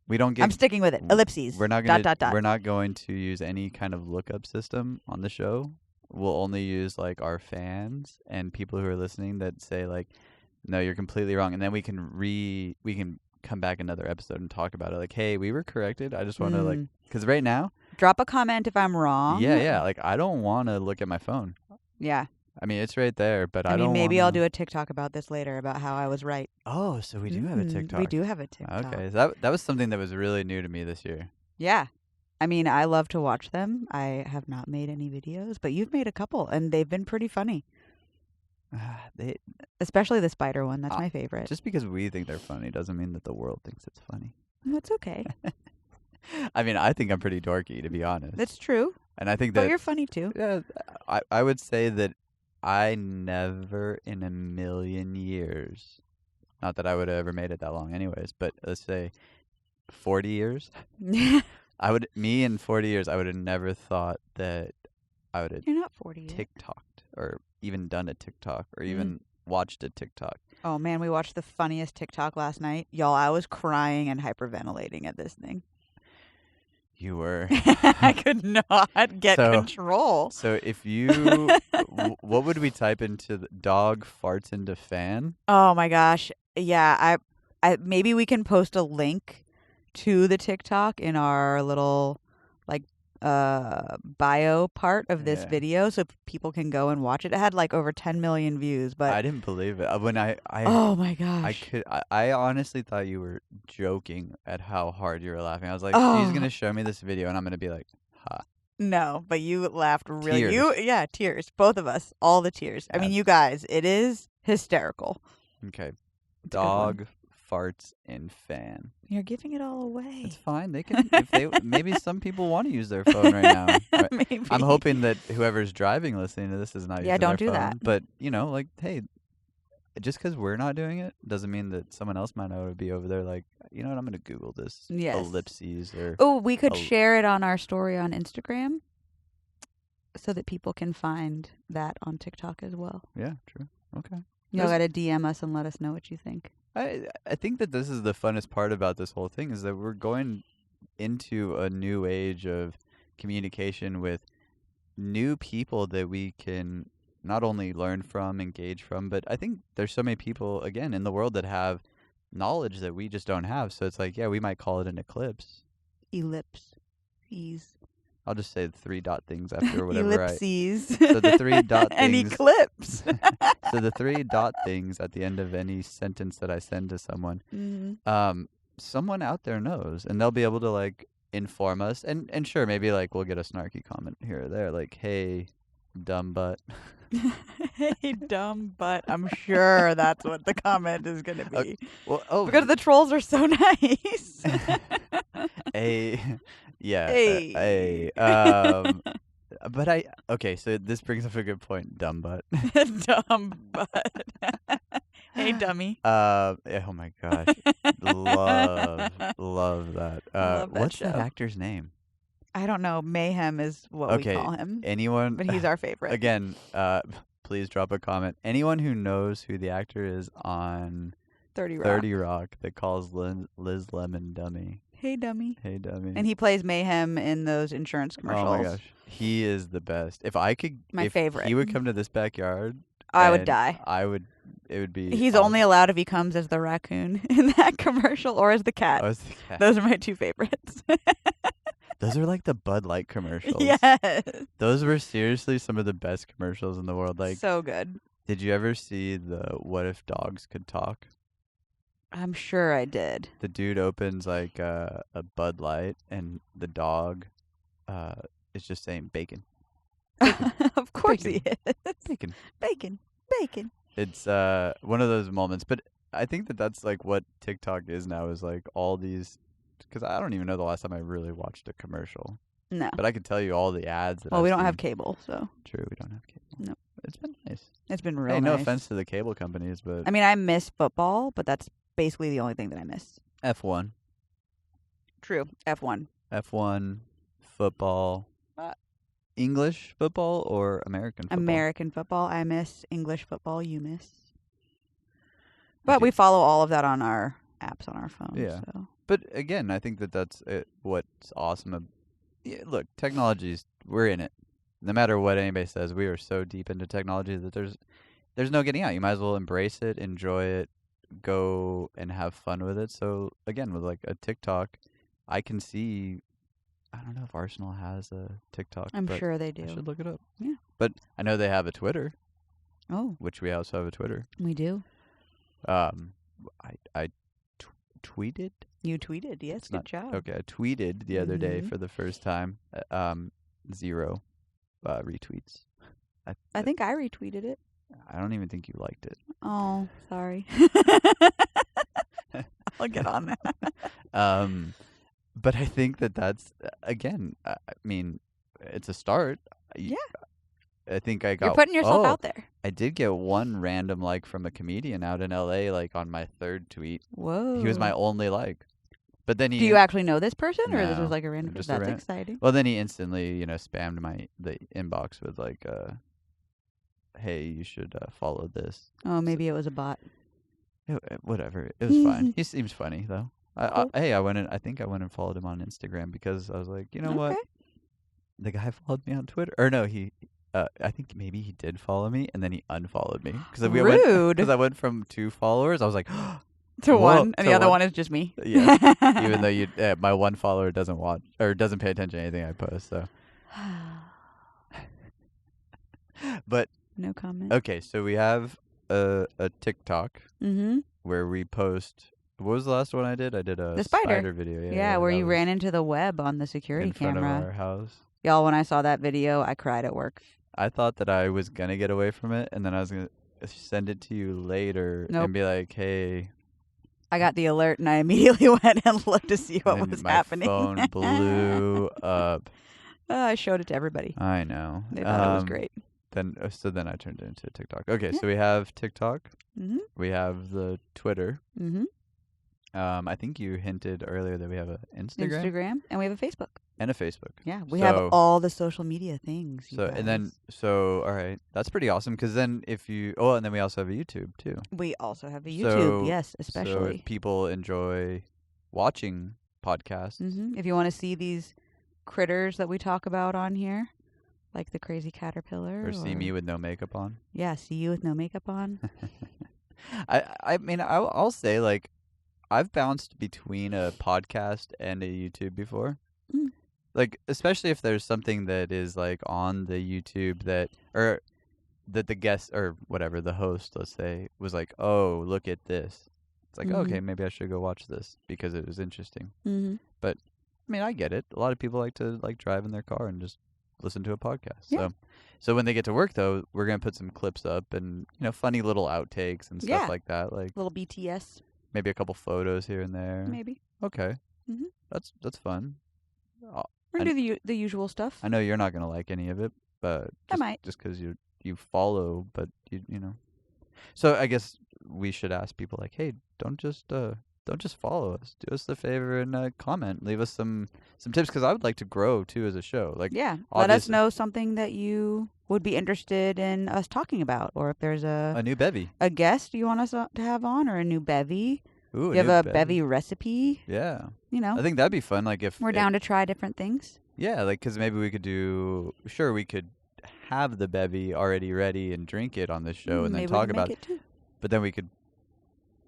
We don't get... I'm sticking with it. Ellipses. We're not going We're not going to use any kind of lookup system on the show. We'll only use like our fans and people who are listening that say like, no, you're completely wrong. And then we can come back another episode and talk about it. Like, hey, we were corrected. I just want to like, because right now. Drop a comment if I'm wrong. Yeah. Like, I don't want to look at my phone. Yeah. I mean, it's right there, but I mean, don't maybe I'll do a TikTok about this later about how I was right. Oh, so we do have a TikTok. We do have a TikTok. Okay. So that was something that was really new to me this year. Yeah. I mean, I love to watch them. I have not made any videos, but you've made a couple, and they've been pretty funny. Especially the spider one. That's my favorite. Just because we think they're funny doesn't mean that the world thinks it's funny. That's okay. I mean, I think I'm pretty dorky, to be honest. That's true. And I think that... But you're funny, too. Yeah, I would say that I never in a million years, not that I would have ever made it that long anyways, but let's say 40 years... Me in 40 years, I would have never thought that I would have You're not 40 yet. TikToked or even done a TikTok or even watched a TikTok. Oh, man, we watched the funniest TikTok last night. Y'all, I was crying and hyperventilating at this thing. You were. I could not get control. So if you, what would we type into the dog farts into fan? Oh, my gosh. Yeah, I maybe we can post a link to the TikTok in our little like bio part of this video so people can go and watch it. It had like over 10 million views, but I didn't believe it. When I oh my gosh. I honestly thought you were joking at how hard you were laughing. I was like, she's going to show me this video and I'm going to be like, ha. No, but you laughed really. Tears. Tears. Both of us. All the tears. I mean, you guys, it is hysterical. Okay. Dog farts in fan. You're giving it all away. It's fine. They can. Maybe some people want to use their phone right now. Right? Maybe. I'm hoping that whoever's driving, listening to this, is not using their phone. Yeah, don't do that. But like, hey, just because we're not doing it doesn't mean that someone else might not be over there. Like, you know what? I'm going to Google this. Yes. Ellipses or. Oh, we could share it on our story on Instagram, so that people can find that on TikTok as well. Yeah. True. Okay. Y'all got to DM us and let us know what you think. I think that this is the funnest part about this whole thing is that we're going into a new age of communication with new people that we can not only learn from, engage from, but I think there's so many people, again, in the world that have knowledge that we just don't have. So it's like, yeah, we might call it an eclipse. Ellipse. I'll just say the 3 dot things after whatever. Ellipses. So the 3 dot things. And eclipse. So the 3 dot things at the end of any sentence that I send to someone, someone out there knows, and they'll be able to like inform us, and sure, maybe like we'll get a snarky comment here or there, like, "Hey, dumb butt." Hey, dumb butt. I'm sure that's what the comment is going to be. Well, because the trolls are so nice. a yeah, Hey. but okay, so this brings up a good point, dumb butt. Dumb butt. Hey, dummy. Oh my gosh, love that. Love that What's show. that actor's name? I don't know. Mayhem is what we call him. Anyone? But he's our favorite. Again, please drop a comment. Anyone who knows who the actor is on 30 Rock. 30 Rock that calls Liz Lemon dummy. Hey, dummy. Hey, dummy. And he plays Mayhem in those insurance commercials. Oh my gosh, he is the best. If I could, if favorite. he would come to this backyard, I would die. It would be. He's only allowed if he comes as the raccoon in that commercial or as the cat. Oh, as the cat. Those are my two favorites. Those are like the Bud Light commercials. Yes. Those were seriously some of the best commercials in the world. Like, so good. Did you ever see the What If Dogs Could Talk? I'm sure I did. The dude opens like a Bud Light, and the dog is just saying bacon. Of course Bacon. he is. Bacon. Bacon. Bacon. It's one of those moments, but I think that's like what TikTok is now, is like all these, because I don't even know the last time I really watched a commercial. No. But I can tell you all the ads. Well, we don't have cable, so. True, we don't have cable. No. It's been nice. It's been real Hey, no nice. offense to the cable companies, but I mean, I miss football, but that's basically the only thing that I miss. F1. True. F1. F1, football, English football or American football? American football. I miss English football. You miss. But we follow all of that on our apps on our phones. Yeah. So. But again, I think that's what's awesome. Look, technology's, we're in it. No matter what anybody says, we are so deep into technology that there's no getting out. You might as well embrace it, enjoy it, go and have fun with it. So again, with like a TikTok, I can see, I don't know if Arsenal has a TikTok. I'm sure they do. I should look it up. Yeah. But I know they have a Twitter. Oh. Which we also have a Twitter. We do. I tweeted. You tweeted, yes. Good job. Okay, I tweeted the other day for the first time. 0 retweets. I think I retweeted it. I don't even think you liked it. Oh, sorry. I'll get on that. But I think that's, again, I mean, it's a start. Yeah. I think I got... You're putting yourself out there. I did get one random like from a comedian out in L.A., like on my third tweet. Whoa. He was my only like. But then he... Do you actually know this person, or No, this was like a random? just That's exciting. Well, then he instantly, spammed the inbox with like, hey, you should follow this. Oh, maybe it was a bot. Whatever. It was fine. He seems funny though. Cool. I think I went and followed him on Instagram because I was like, you know what? The guy followed me on Twitter. Or no, I think maybe he did follow me and then he unfollowed me. Rude. Because I went from 2 followers. I was like, to whoa, one, and to the other one. one is just me. Yeah. Even though my one follower doesn't watch or doesn't pay attention to anything I post. So. But. No comment. Okay, so we have a TikTok Mm-hmm. where we post. What was the last one I did? I did a The spider video. Yeah, where you ran into the web on the security in front camera. of our house. Y'all, when I saw that video, I cried at work. I thought that I was gonna get away from it, and then I was gonna send it to you later and be like, "Hey." I got the alert, and I immediately went and looked to see what was happening. My phone blew up. I showed it to everybody. I know. They thought it was great. Then I turned it into a TikTok. Okay, so we have TikTok. Mm-hmm. We have the Twitter. Mm-hmm. I think you hinted earlier that we have an Instagram, and we have a Facebook. And a Facebook. Yeah, we have all the social media things. All right, that's pretty awesome. Because then and then we also have a YouTube too. We also have a YouTube, yes, especially. So if people enjoy watching podcasts. Mm-hmm. If you want to see these critters that we talk about on here, like the crazy caterpillar. Or see me with no makeup on. Yeah, see you with no makeup on. I mean, I'll say, like, I've bounced between a podcast and a YouTube before. Mm. Like, especially if there's something that is, like, on the YouTube that the guest, or whatever, the host, let's say, was like, oh, look at this. It's like, okay, maybe I should go watch this because it was interesting. Mm-hmm. But I mean, I get it. A lot of people like to like drive in their car and just listen to a podcast. Yeah. So when they get to work, though, we're gonna put some clips up and funny little outtakes and stuff like that. Like little BTS, maybe a couple photos here and there. maybe. Okay, Mhm. That's fun. We're gonna do the usual stuff. I know you're not gonna like any of it, but I might. just because you follow, but you know. So I guess we should ask people like, hey, don't just follow us. Do us the favor and comment. Leave us some tips because I would like to grow too as a show. Like, Yeah, let us know something that you would be interested in us talking about, or if there's a new bevy, a guest you want us to have on, or a new bevy. Ooh, you have a bevy recipe. Yeah, I think that'd be fun. Like if we're down to try different things. Yeah, like because maybe we could have the bevy already ready and drink it on this show and then talk about it. But then we could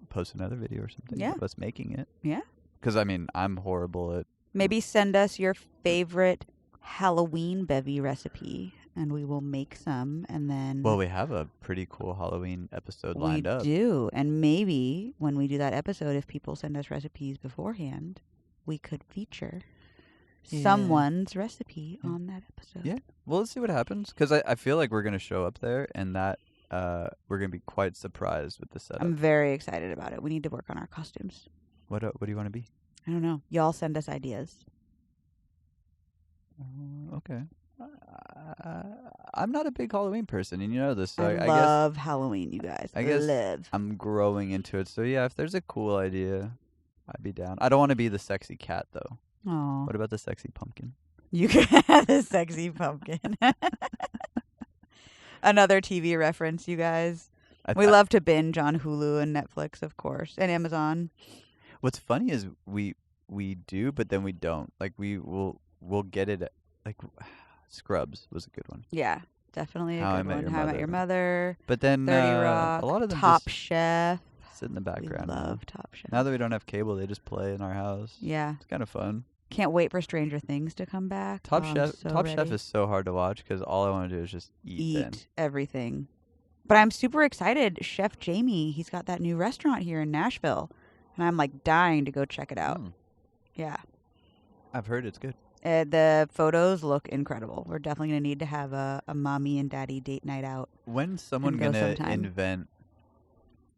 post another video or something of us making it. Yeah. Because, I mean, I'm horrible at... Maybe send us your favorite Halloween bevy recipe, and we will make some, and then... Well, we have a pretty cool Halloween episode lined up. We do, and maybe when we do that episode, if people send us recipes beforehand, we could feature someone's recipe on that episode. Yeah. Well, let's see what happens, because I feel like we're going to show up there, and that... we're going to be quite surprised with the setup. I'm very excited about it. We need to work on our costumes. What do you want to be? I don't know. Y'all send us ideas. Okay. I'm not a big Halloween person, and you know this. So I love Halloween, you guys. I guess live. I'm growing into it. So yeah, if there's a cool idea, I'd be down. I don't want to be the sexy cat though. Oh. What about the sexy pumpkin? You can have the sexy pumpkin. Another TV reference, you guys. We love to binge on Hulu and Netflix, of course, and Amazon. What's funny is we do, but then we don't. Like we'll get it. Like Scrubs was a good one. Yeah, definitely a How good one. How I Met Your Mother. But then 30 Rock. A lot of them Top just Chef. sit in the background. We love Top Chef. Now that we don't have cable, they just play in our house. Yeah, it's kind of fun. Can't wait for Stranger Things to come back. Top Chef is so hard to watch because all I want to do is just eat everything. But I'm super excited. Chef Jamie, he's got that new restaurant here in Nashville, and I'm like dying to go check it out. Yeah, I've heard it's good. The photos look incredible. We're definitely gonna need to have a mommy and daddy date night out. When's someone gonna invent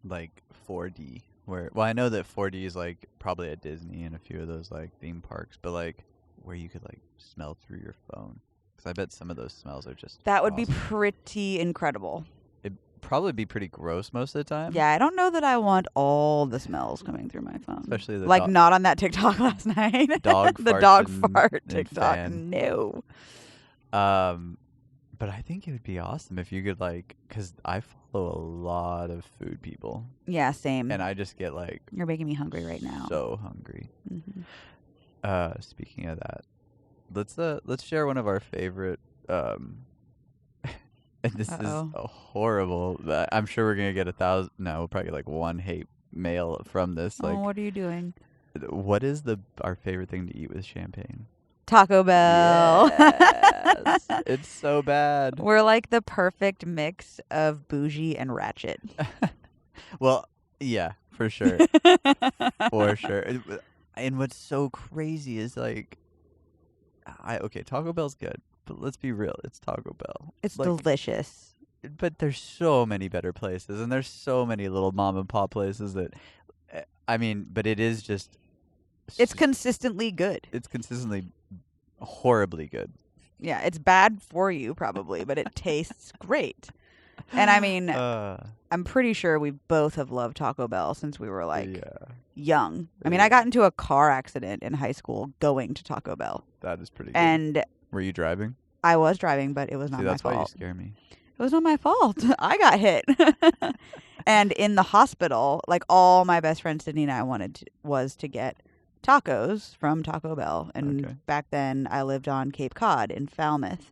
like 4D? Well, I know that 4D is like probably at Disney and a few of those like theme parks, but like where you could like smell through your phone. Because I bet some of those smells are just that would be pretty incredible. It'd probably be pretty gross most of the time. Yeah, I don't know that I want all the smells coming through my phone. Especially the like not on that TikTok last night. The dog fart TikTok. No. But I think it would be awesome if you could like, because I follow a lot of food people. Yeah, same. And I just get like... You're making me hungry right now. So hungry. Mm-hmm. Speaking of that, let's share one of our favorite... and this is horrible. I'm sure we're going to get 1,000... No, we'll probably get like one hate mail from this. Like, what are you doing? What is our favorite thing to eat with champagne? Taco Bell. Yes. It's so bad. We're like the perfect mix of bougie and ratchet. Well, yeah, for sure. For sure. And what's so crazy is like, Taco Bell's good, but let's be real. It's Taco Bell. It's like, delicious. But there's so many better places, and there's so many little mom and pop places that, I mean, but it is just... It's consistently good. It's consistently horribly good. Yeah, it's bad for you probably, but it tastes great. And I mean, I'm pretty sure we both have loved Taco Bell since we were like young. I mean, I got into a car accident in high school going to Taco Bell. That is pretty good. And were you driving? I was driving, but it was not my fault. That's why you scare me. It was not my fault. I got hit. And in the hospital, like all my best friend Sydney and I was to get tacos from Taco Bell. And back then I lived on Cape Cod in Falmouth.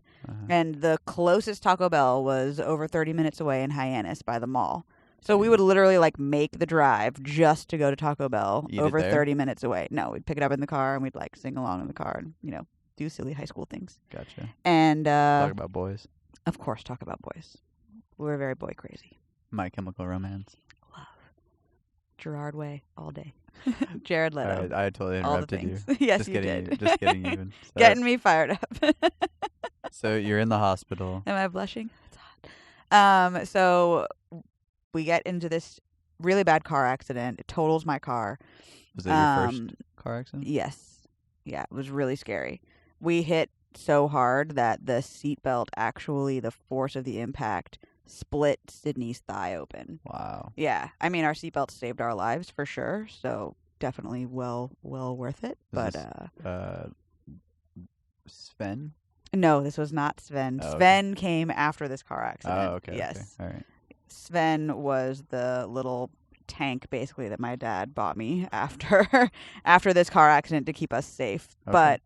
And the closest Taco Bell was over 30 minutes away in Hyannis by the mall. So we would literally like make the drive just to go to Taco Bell over 30 minutes away. No, we'd pick it up in the car and we'd like sing along in the car and, do silly high school things. Gotcha. And talk about boys. Of course, talk about boys. We were very boy crazy. My Chemical Romance. Love. Gerard Way all day. Jared Leto. All right, I totally all the interrupted you. things. Yes, Just you getting did. Just getting even. So, Getting me fired up. so you're in the hospital. Am I blushing? It's hot. So we get into this really bad car accident. It totals my car. Was that your first car accident? Yes. Yeah, it was really scary. We hit so hard that the seatbelt actually, the force of the impact, split Sydney's thigh open. Wow. Yeah. I mean, our seatbelts saved our lives for sure. So definitely well worth it. Was But this, Sven? no, this was not Sven. Oh, okay. Sven came after this car accident. Oh, okay. Yes. Okay. All right. Sven was the little tank basically that my dad bought me after this car accident to keep us safe. Okay. But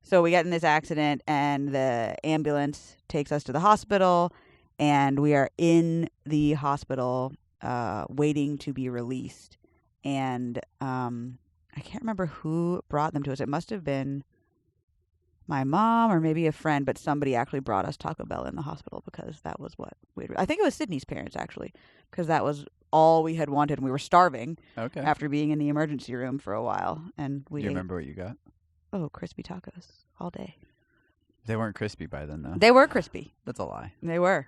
so we get in this accident and the ambulance takes us to the hospital and we are in the hospital waiting to be released. And I can't remember who brought them to us. It must have been my mom or maybe a friend, but somebody actually brought us Taco Bell in the hospital because that was what I think it was Sydney's parents actually, because that was all we had wanted. And we were starving after being in the emergency room for a while. And we Do you remember what you got? Oh, crispy tacos all day. They weren't crispy by then, though. They were crispy. That's a lie. They were.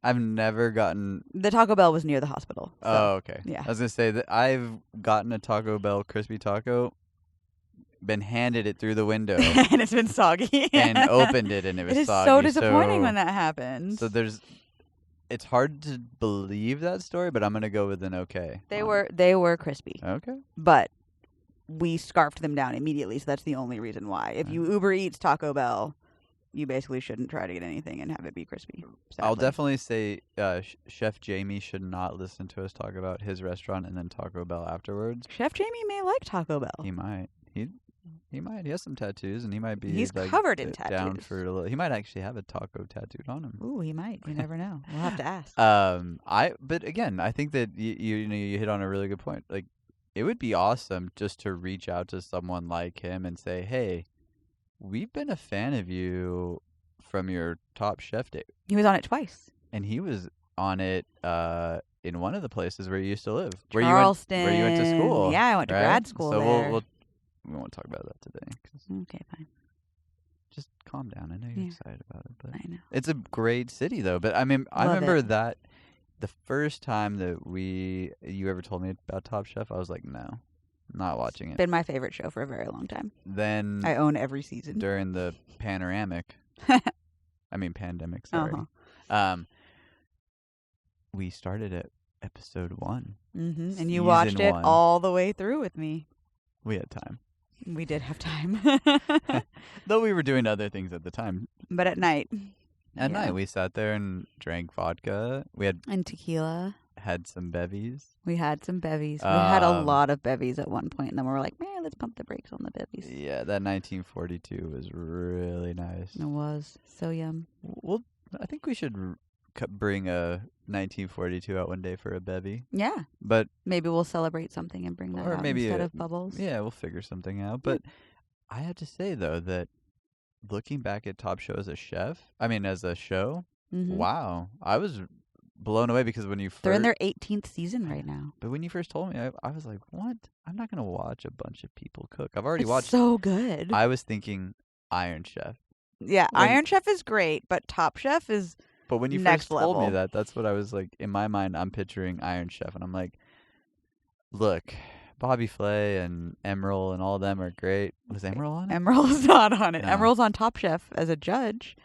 I've never gotten... The Taco Bell was near the hospital. So, oh, okay. Yeah. I was going to say that I've gotten a Taco Bell crispy taco, been handed it through the window, and it's been soggy. and opened it, and it was It is soggy. so disappointing when that happens. So it's hard to believe that story, but I'm going to go with an okay. They were crispy. Okay. But we scarfed them down immediately, so that's the only reason why. If you Uber Eats Taco Bell, you basically shouldn't try to get anything and have it be crispy. Sadly. I'll definitely say Chef Jamie should not listen to us talk about his restaurant and then Taco Bell afterwards. Chef Jamie may like Taco Bell. He might. He might. He has some tattoos, and he might be. He's like, covered in down tattoos. for a little. He might actually have a taco tattooed on him. Ooh, he might. You never know. We'll have to ask. But again, I think that you hit on a really good point. Like, it would be awesome just to reach out to someone like him and say, "Hey, we've been a fan of you from your Top Chef day." He was on it twice. And he was on it in one of the places where you used to live, Charleston. where you went to school. Yeah, I went to grad school so there. We won't talk about that today. Okay, fine. Just calm down. I know you're excited about it, but I know. it's a great city, though. But I mean, I Love remember it. that the first time that you ever told me about Top Chef, I was like, no, not watching it. Been my favorite show for a very long time. Then I own every season. during the pandemic, sorry. Uh-huh. We started at episode 1. Mm-hmm. And you watched it 1. all the way through with me. We had time. We did have time. Though we were doing other things at the time. But at night. At night, we sat there and drank vodka. We And tequila. had some bevies. We had some bevies. We had a lot of bevies at one point, and then we were like, man, let's pump the brakes on the bevies. Yeah, that 1942 was really nice. It was. So yum. Well, I think we should bring a 1942 out one day for a bevy. Yeah. But maybe we'll celebrate something and bring that out instead of bubbles. Yeah, we'll figure something out. But I have to say, though, that looking back at Top Show as a show, wow, I was blown away because when you first... They're in their 18th season right now. But when you first told me, I was like, what? I'm not going to watch a bunch of people cook. I've already watched... so good. I was thinking Iron Chef. Yeah, Iron Chef is great, but Top Chef is But when you next first told level. me that, that's what I was like, in my mind, I'm picturing Iron Chef. And I'm like, look, Bobby Flay and Emerald and all of them are great. Was Emerald on it? Emerald's not on it. No. Emerald's on Top Chef as a judge.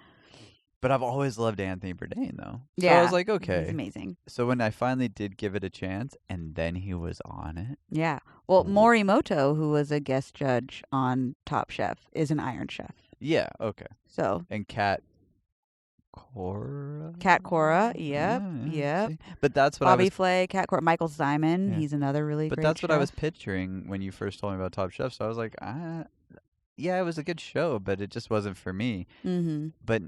But I've always loved Anthony Bourdain, though. Yeah. So I was like, okay. He's amazing. So when I finally did give it a chance, and then he was on it. Yeah. Well, Morimoto, who was a guest judge on Top Chef, is an Iron Chef. Yeah, okay. So. And Kat Cora? Kat Cora, yep. See? But that's what Bobby Flay, Kat Cora, Michael Simon, Yeah. he's another really But great that's what I chef. was picturing when you first told me about Top Chef. So I was like, yeah, it was a good show, but it just wasn't for me. Mm-hmm. But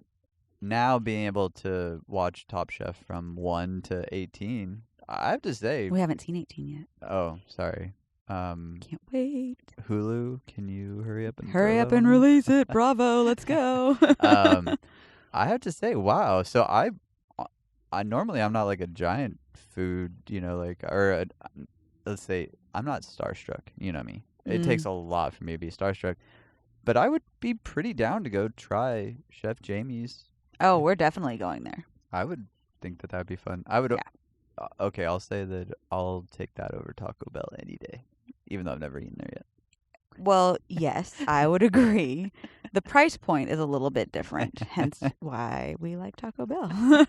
now being able to watch Top Chef from 1 to 18, I have to say... We haven't seen 18 yet. Oh, sorry. Can't wait. Hulu, can you hurry up and Hurry throw up that and on? release it. Bravo. Let's go. I have to say, wow. So I normally I'm not like a giant food, let's say I'm not starstruck. You know me. It Mm. takes a lot for me to be starstruck. But I would be pretty down to go try Chef Jamie's. Oh, we're definitely going there. I would think that would be fun. I would. Yeah. Okay, I'll say that I'll take that over Taco Bell any day, even though I've never eaten there yet. Well, yes, I would agree. The price point is a little bit different, hence why we like Taco Bell.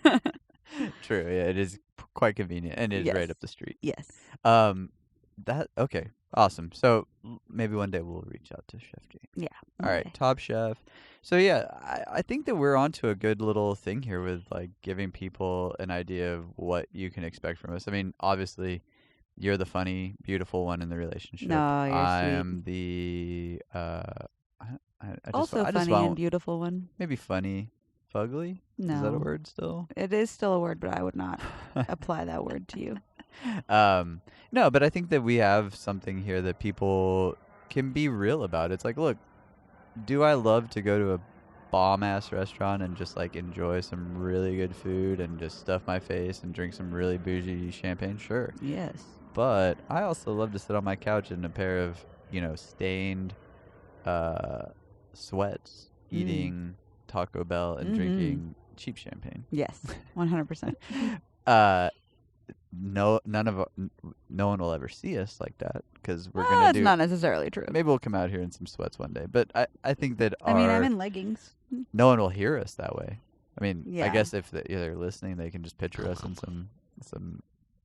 True. Yeah, it is quite convenient, and it is right Yes. up the street. Yes. That okay. Awesome. So maybe one day we'll reach out to Chef Jamie. Yeah. All right, okay. Top Chef. So yeah, I think that we're onto a good little thing here with like giving people an idea of what you can expect from us. I mean, obviously, you're the funny, beautiful one in the relationship. No, you're I sweet. am the Also I just funny want and beautiful one. maybe funny, fugly. No. Is that a word still? It is still a word, but I would not apply that word to you. No, but I think that we have something here that people can be real about. It's like, look, do I love to go to a bomb-ass restaurant and just, like, enjoy some really good food and just stuff my face and drink some really bougie champagne? Sure. Yes. But I also love to sit on my couch in a pair of, stained sweats, eating Taco Bell and drinking cheap champagne. Yes. 100%. No one will ever see us like that because we're gonna That's not necessarily true. Maybe we'll come out here in some sweats one day, but I think that I mean, I'm in leggings. no one will hear us that way. I mean, I Yeah. guess if they're listening, they can just picture us in some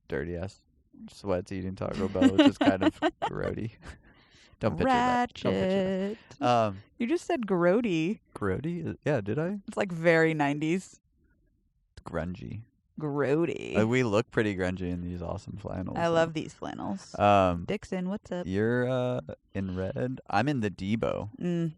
dirty ass sweats eating Taco Bell, which is kind of grody. Don't picture that. Don't picture that. You just said grody. Grody? Yeah, did I? It's like very 90s. Grungy. Grody. We look pretty grungy in these awesome flannels. I love these flannels. Dixxon, what's up? You're in red. I'm in the Debo.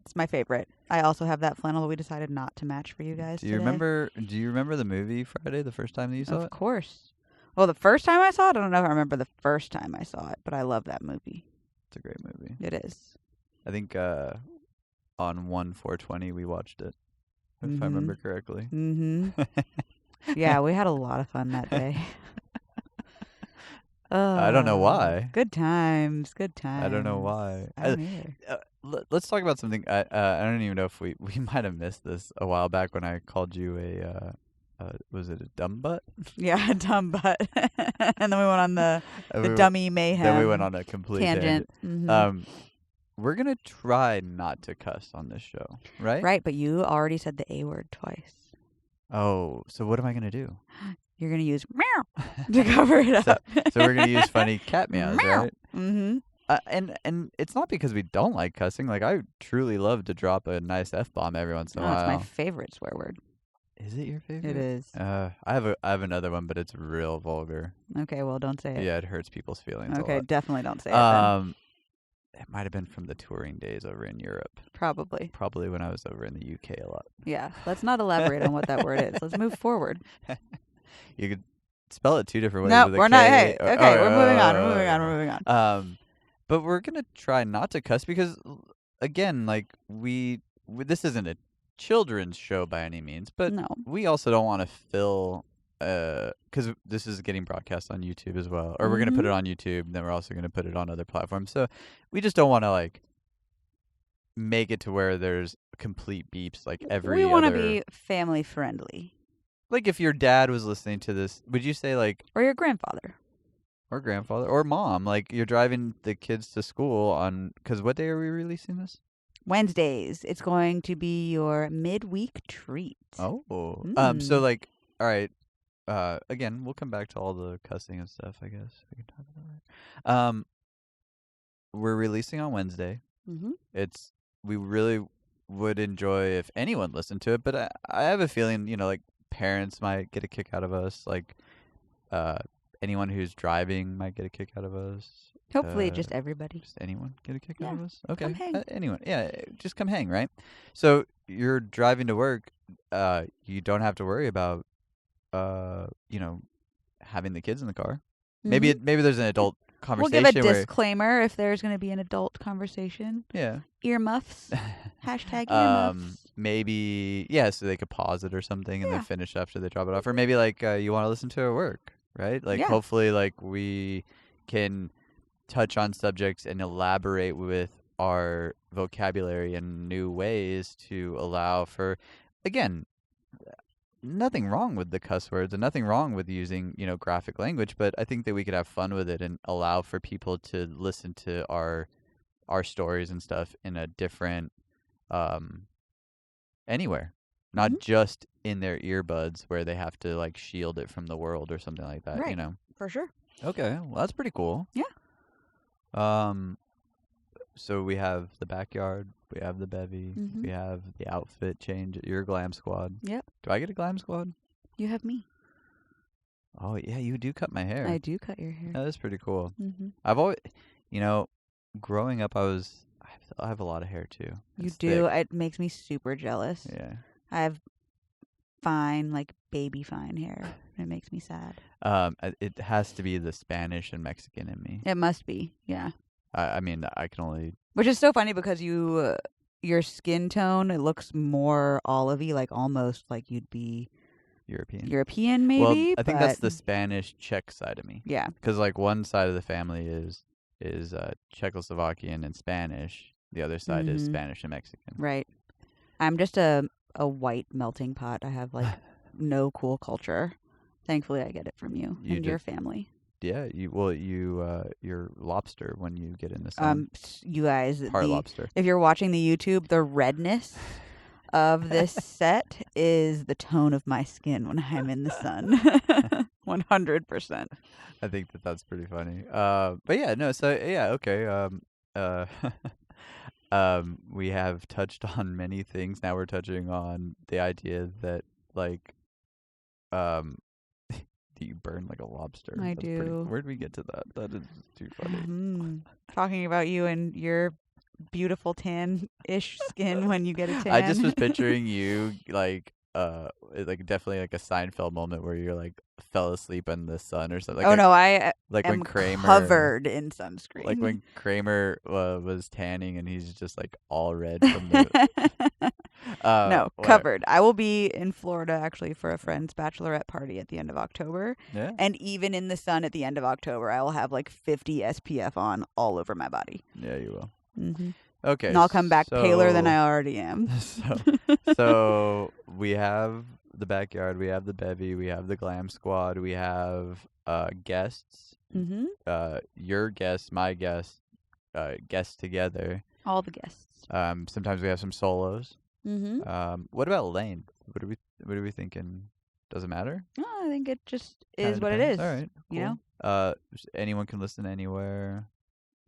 It's my favorite. I also have that flannel, but we decided not to match for you guys Do you remember the movie Friday, the first time that you saw it? Of course. Well, the first time I saw it, I don't know if I remember the first time I saw it, but I love that movie. It's a great movie. It is. I think on 1/4/20 we watched it, if I remember correctly. Mm-hmm. Yeah, we had a lot of fun that day. I don't know why. Good times. Good times. I don't know why. I don't either. Let's talk about something. I don't even know if we might have missed this a while back when I called you was it a dumb butt? Yeah, dumb butt. And then we went on the dummy mayhem. Then we went on a complete tangent. Mm-hmm. We're going to try not to cuss on this show, right? Right, but you already said the A word twice. Oh, so what am I going to do? You're going to use meow to cover it up. So we're going to use funny cat meows, Meow. right? Mm-hmm. And it's not because we don't like cussing. Like, I truly love to drop a nice F-bomb every once in a while. It's my favorite swear word. Is it your favorite? It is. I have another one, but it's real vulgar. Okay, well, don't say it. Yeah, it hurts people's feelings a Okay, lot. definitely don't say it then. It might have been from the touring days over in Europe. Probably. Probably when I was over in the UK a lot. Yeah, let's not elaborate on what that word is. Let's move forward. You could spell it two different ways. No, with a we're not. K. Hey, okay, we're moving on. We're moving on. oh. We're moving on. But we're gonna try not to cuss because, again, like we this isn't a children's show by any means, but No. we also don't want to fill because this is getting broadcast on YouTube as well, or we're gonna put it on YouTube, and then we're also gonna put it on other platforms. So we just don't want to like make it to where there's complete beeps like every. We want to other... be family friendly. Like if your dad was listening to this, would you say like Or your grandfather. or grandfather or mom, like you're driving the kids to school on? Because what day are we releasing this? Wednesdays. It's going to be your midweek treat. Oh, Mm. so like, all right. Again, we'll come back to all the cussing and stuff. I guess we can talk about that. We're releasing on Wednesday. Mm-hmm. We really would enjoy if anyone listened to it, but I have a feeling, like parents might get a kick out of us. Like, anyone who's driving might get a kick out of us. Hopefully, just everybody. Just anyone get a kick out Yeah, of us? Okay. come hang. Anyone. Yeah, just come hang, right? So you're driving to work. You don't have to worry about, having the kids in the car. Maybe maybe there's an adult conversation. We'll give a where, disclaimer if there's going to be an adult conversation. yeah. Earmuffs. Hashtag earmuffs. Maybe, yeah, so they could pause it or something and Yeah. then finish after they drop it off. Or maybe, like, you want to listen to it at work, right? Like, Yeah. hopefully, like, we can touch on subjects and elaborate with our vocabulary in new ways to allow for, again, nothing wrong with the cuss words and nothing wrong with using, graphic language, but I think that we could have fun with it and allow for people to listen to our stories and stuff in a different, anywhere, not just in their earbuds where they have to like shield it from the world or something like that, Right. For sure. Okay, well, that's pretty cool. Yeah. So we have the backyard, we have the bevy, we have the outfit change at your glam squad. Yep. Do I get a glam squad? You have me. Oh yeah, you do cut my hair. I do cut your hair. Yeah, that's pretty cool. Mm-hmm. I've always, growing up, I have a lot of hair too. You It's do. thick. It makes me super jealous. Yeah. I have fine, like baby fine hair. It makes me sad. It has to be the Spanish and Mexican in me. It must be. Yeah. I mean, I can only. Which is so funny because your skin tone, it looks more olivey, like almost like you'd be European maybe. Well, I think that's the but- Spanish Czech side of me. Yeah. Because like one side of the family is Czechoslovakian and Spanish. The other side is Spanish and Mexican. Right. I'm just a white melting pot. I have like no cool culture. Thankfully, I get it from you and your family. Yeah, you're lobster when you get in the sun. You guys, Part lobster. If you're watching the YouTube, the redness of this set is the tone of my skin when I'm in the sun. 100%. I think that's pretty funny. But yeah, no. So yeah, okay. We have touched on many things. Now we're touching on the idea that like, you burn like a lobster. I do. Where'd we get to that? That is too funny. Talking about you and your beautiful tan-ish skin when you get a tan. I just was picturing you like definitely like a Seinfeld moment where you're like fell asleep in the sun or something. Like I like am when Kramer covered in sunscreen. Like when Kramer was tanning and he's just like all red from the. No, covered. I will be in Florida actually for a friend's bachelorette party at the end of October. Yeah. And even in the sun at the end of October, I will have like 50 SPF on all over my body. Yeah, you will. Mm-hmm. Okay. And I'll come back paler than I already am. So we have the backyard, we have the bevy, we have the glam squad, we have guests. Mm-hmm. Your guests, my guests, guests together. All the guests. Sometimes we have some solos. Mm-hmm. What about Lane? What are we thinking? Does it matter? No, I think it just Kinda is what it depends. is. All right. Cool. You know? Anyone can listen anywhere.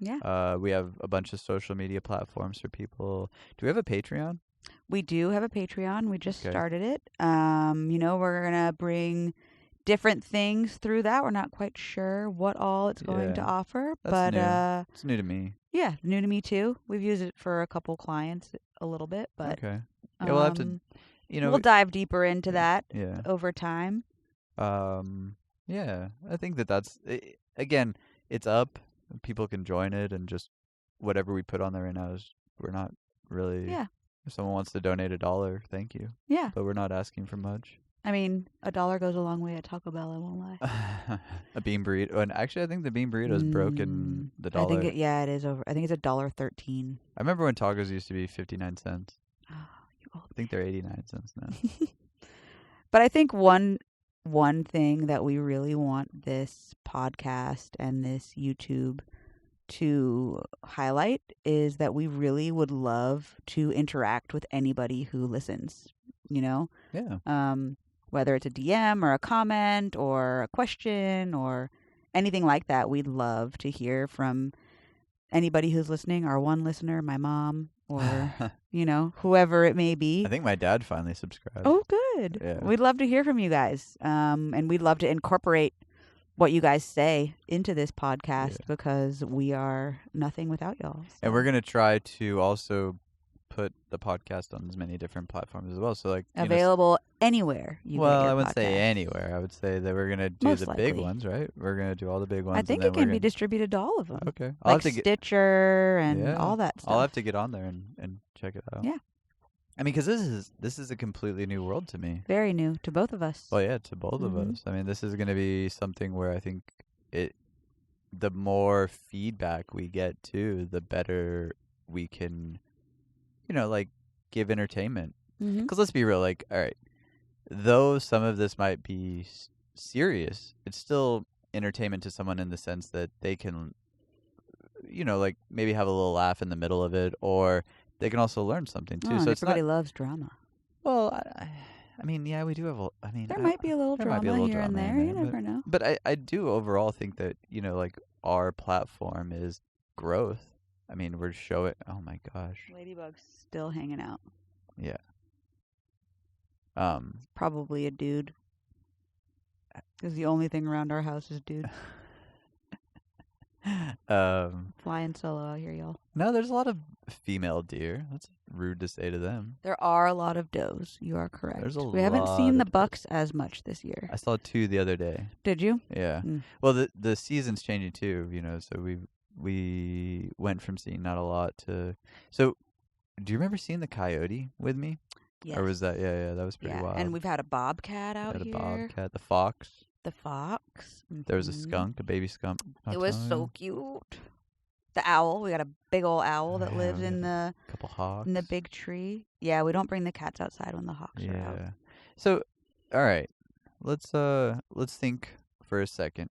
Yeah. We have a bunch of social media platforms for people. Do we have a Patreon? We do have a Patreon. We just started it. We're going to bring different things through that. We're not quite sure what all it's going to offer. That's but new. It's new to me. Yeah, new to me too. We've used it for a couple clients a little bit, but okay. Yeah, we'll have to, we'll dive deeper into that yeah. over time. Yeah, I think that's, again, it's up. People can join it, and just whatever we put on there right now is, we're not really, if someone wants to donate $1, thank you. Yeah. But we're not asking for much. I mean, $1 goes a long way at Taco Bell, I won't lie. A bean burrito. And actually, I think the bean burrito has broken the $1. I think it is over. I think it's $1.13. I remember when tacos used to be 59 cents. Oh, you old. I think they're 89 cents now. But I think one thing that we really want this podcast and this YouTube to highlight is that we really would love to interact with anybody who listens, Yeah. Whether it's a DM or a comment or a question or anything like that, we'd love to hear from anybody who's listening, our one listener, my mom, or, whoever it may be. I think my dad finally subscribed. Oh, good. Yeah. We'd love to hear from you guys. And we'd love to incorporate what you guys say into this podcast because we are nothing without y'all. So. And we're going to try to also put the podcast on as many different platforms as well. So like available anywhere you get your I wouldn't say podcast. anywhere. I would say that we're going to do Most the big likely. ones, right? We're going to do all the big ones. I think it can be distributed to all of them. Okay. I'll Like have to Stitcher and all that stuff. I'll have to get on there and check it out. Yeah. I mean, because this is a completely new world to me. Very new to both of us. Well, yeah, to both of us. I mean, this is going to be something where I think the more feedback we get too, the better we can, like give entertainment. Because let's be real, like, all right, though some of this might be serious, it's still entertainment to someone in the sense that they can, like maybe have a little laugh in the middle of it, or they can also learn something too. So it's everybody not. loves drama. Well, I mean, yeah, we do have. There might be a little drama here and there. You never know. But I do overall think that like our platform is growth. I mean, we're showing. Oh my gosh, Ladybug's still hanging out. Yeah. Probably a dude. Because the only thing around our house is dudes. Flying solo out here, y'all. No, there's a lot of female deer. That's rude to say to them. There are a lot of does. You are correct. We haven't seen the bucks as much this year. I saw 2 the other day. Did you? Yeah. Well, the season's changing too. So we went from seeing not a lot to. So, do you remember seeing the coyote with me? Yes. Or was that that was pretty wild. And we've had a bobcat out here. A bobcat, the fox. The fox. There was a skunk, a baby skunk. It was so cute. The owl. We got a big old owl that lives in the couple hawks in the big tree. Yeah, we don't bring the cats outside when the hawks are out. So, all right, let's think for a second.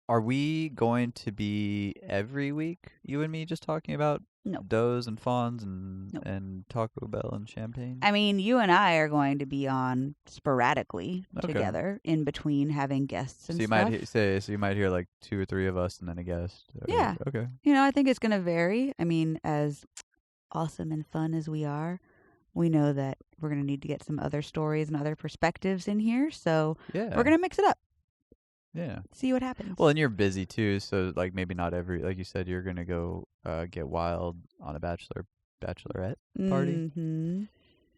Are we going to be every week, you and me, just talking about does and fawns and Taco Bell and champagne? I mean, you and I are going to be on sporadically together in between having guests and stuff. You might hear like 2 or 3 of us and then a guest. Yeah. Okay. I think it's going to vary. I mean, as awesome and fun as we are, we know that we're going to need to get some other stories and other perspectives in here. So we're going to mix it up. Yeah. See what happens. Well, and you're busy too, so like maybe not like you said, you're gonna go get wild on a bachelorette party. Mm-hmm.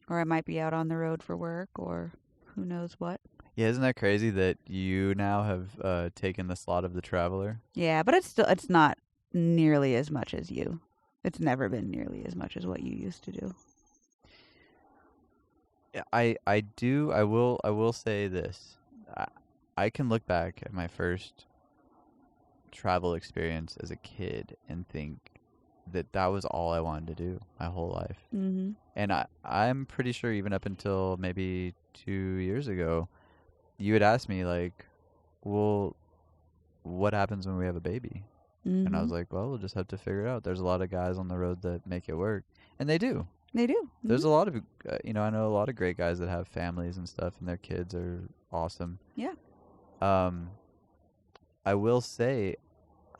Or I might be out on the road for work, or who knows what. Yeah, isn't that crazy that you now have taken the slot of the traveler? Yeah, but it's not nearly as much as you. It's never been nearly as much as what you used to do. Yeah, I will say this. I can look back at my first travel experience as a kid and think that was all I wanted to do my whole life. Mm-hmm. And I'm pretty sure even up until maybe 2 years ago, you had asked me like, well, what happens when we have a baby? Mm-hmm. And I was like, well, we'll just have to figure it out. There's a lot of guys on the road that make it work. And they do. They do. Mm-hmm. There's a lot of, I know a lot of great guys that have families and stuff, and their kids are awesome. Yeah. I will say,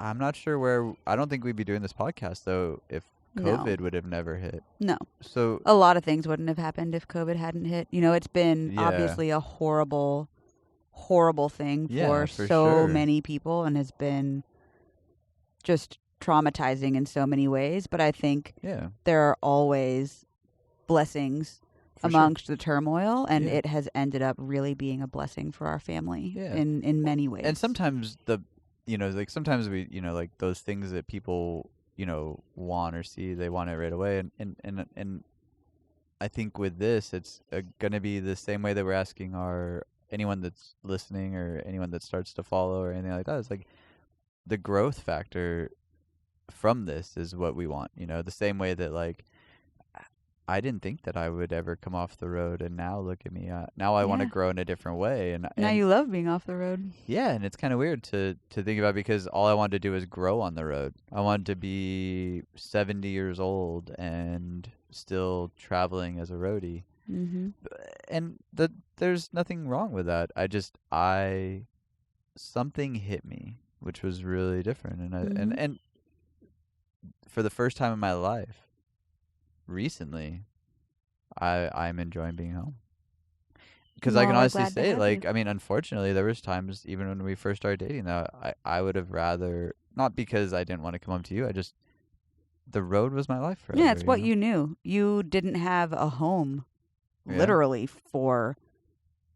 I'm not sure I don't think we'd be doing this podcast, though, if COVID would have never hit. No. So a lot of things wouldn't have happened if COVID hadn't hit. It's been obviously a horrible, horrible thing for so many people, and has been just traumatizing in so many ways. But I think there are always blessings amongst the turmoil, and it has ended up really being a blessing for our family in many ways. And sometimes sometimes we, like those things that people, want or see, they want it right away. And I think with this, it's going to be the same way that we're asking anyone that's listening or anyone that starts to follow or anything like that. It's like the growth factor from this is what we want, the same way that like, I didn't think that I would ever come off the road, and now look at me. Now I want to grow in a different way. And now you love being off the road. Yeah, and it's kind of weird to think about, because all I wanted to do is grow on the road. I wanted to be 70 years old and still traveling as a roadie. Mm-hmm. And there's nothing wrong with that. Something hit me, which was really different. And and for the first time in my life, recently, I'm enjoying being home, because I can honestly say, like, I mean, unfortunately, there was times even when we first started dating that I would have rather, not because I didn't want to come home to you, the road was my life forever. Yeah, it's what you knew. You didn't have a home, literally, for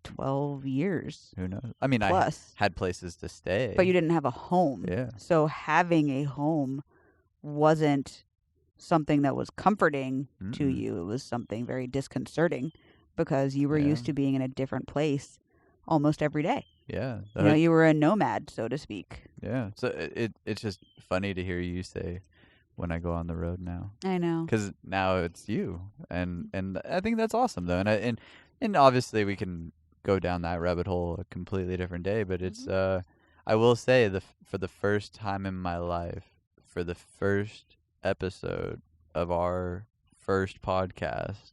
12 years. Who knows? I mean, plus. I had places to stay, but you didn't have a home. Yeah. So having a home wasn't something that was comforting to you. It was something very disconcerting, because you were used to being in a different place almost every day. Yeah. You were a nomad, so to speak. Yeah. So it's just funny to hear you say when I go on the road now. I know. Because now it's you, and I think that's awesome though, and obviously we can go down that rabbit hole a completely different day, but it's I will say for the first time in my life, for the first episode of our first podcast,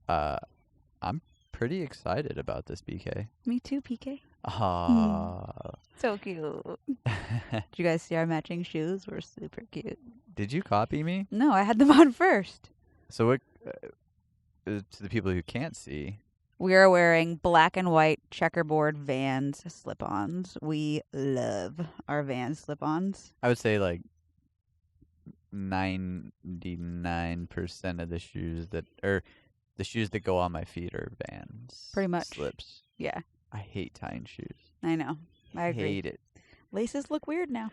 I'm pretty excited about this, BK. Me too, PK. Ah. So cute. Did you guys see our matching shoes? We're super cute. Did you copy me? No, I had them on first. So what? To the people who can't see, we are wearing black and white checkerboard Vans slip-ons. We love our Vans slip-ons. I would say like 99% of the shoes that go on my feet are Vans. Pretty much. Slips. Yeah. I hate tying shoes. I know. I agree. Hate it. Laces look weird now.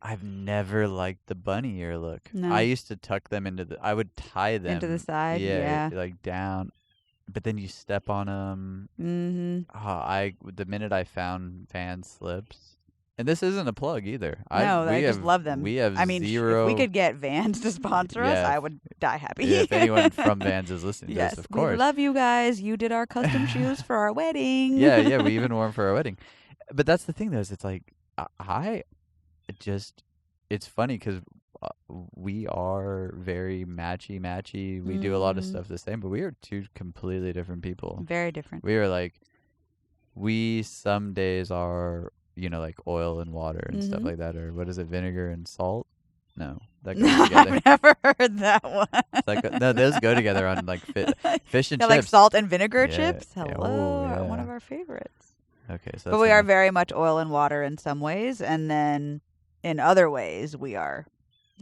I've never liked the bunny ear look. No. I used to tuck them I would tie them. Into the side, yeah. Like down. But then you step on them. Mm-hmm. The minute I found Vans slips, and this isn't a plug either. I just love them. We have if zero. we could get Vans to sponsor us, I would die happy. Yeah, if anyone from Vans is listening to yes, this, of course. We love you guys. You did our custom shoes for our wedding. Yeah, we even wore them for our wedding. But that's the thing, though, is it's like, it's funny because we are very matchy. We do a lot of stuff the same, but we are two completely different people. Very different. We are like, we some days are, like oil and water and stuff like that, or what is it, vinegar and salt? No, that goes together. I've never heard that one. No, those go together on like fish and chips. Like salt and vinegar Yeah, chips? yeah, Hello, one of our favorites. Okay, so but we are very much oil and water in some ways, and then in other ways we are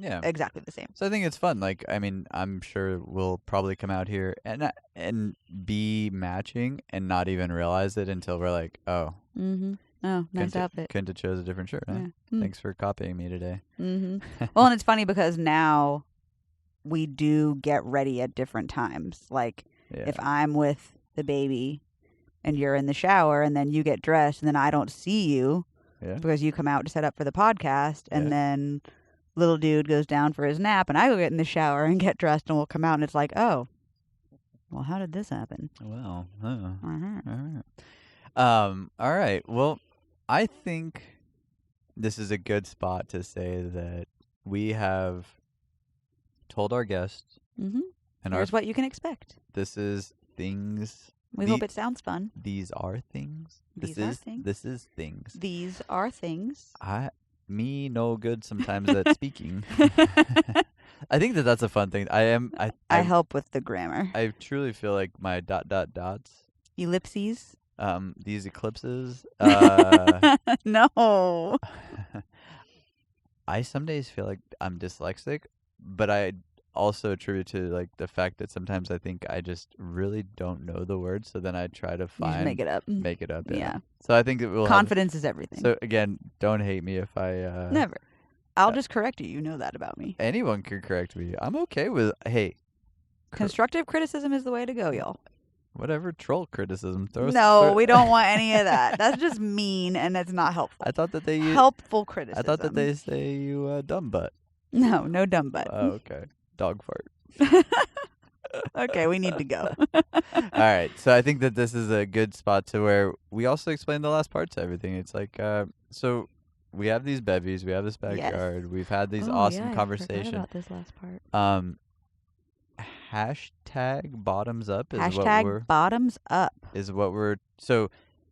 exactly the same. So I think it's fun. Like, I mean, I'm sure we'll probably come out here and be matching and not even realize it until we're like, oh. Mm-hmm. Oh, nice outfit. Couldn't have chose a different shirt, huh? Yeah. Thanks for copying me today. Mm-hmm. Well, and it's funny because now we do get ready at different times. Like, if I'm with the baby and you're in the shower and then you get dressed and then I don't see you because you come out to set up for the podcast and then little dude goes down for his nap and I go get in the shower and get dressed and we'll come out and it's like, oh, well, how did this happen? Well, all right. Well, I think this is a good spot to say that we have told our guests and here's what you can expect. This is things. We hope it sounds fun. These are things. These are things. This is things. These are things. Me no good sometimes at speaking. I think that's a fun thing. I help with the grammar. I truly feel like my ... Ellipses. These eclipses. No. I some days feel like I'm dyslexic, but I also attribute to like the fact that sometimes I think I just really don't know the word, so then I try to make it up. Make it up. Yeah. So I think it will. Confidence is everything. So again, don't hate me if I. Never. I'll just correct you. You know that about me. Anyone can correct me. I'm okay with. Hey. Constructive criticism is the way to go, y'all. Whatever troll criticism. We don't want any of that. That's just mean and that's not helpful. I thought that they use helpful criticism. I thought that they say you dumb butt. No dumb butt. Oh, okay. Dog fart. Okay, we need to go. All right. So I think that this is a good spot to where we also explain the last part to everything. It's like, so we have these Bevvies, we have this backyard, we've had these awesome conversations. I forgot about this last part. Hashtag bottoms up is hashtag bottoms up is what we're so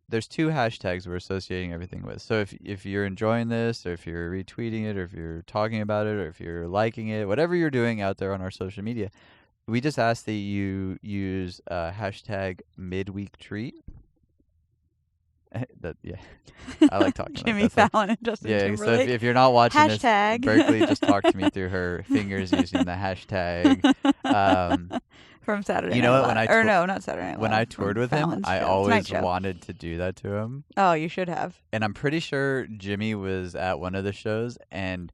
there's two hashtags we're associating everything with. So if you're enjoying this, or if you're retweeting it, or if you're talking about it, or if you're liking it, whatever you're doing out there on our social media, we just ask that you use hashtag midweek treat. I like talking. Jimmy Fallon and Justin Timberlake. So if you're not watching hashtag. this, Berkeley just talked to me through her fingers using the hashtag. From Saturday Night You know what? Not Saturday Night Live. When I toured with him, I always wanted to do that to him. Oh, you should have. And I'm pretty sure Jimmy was at one of the shows, and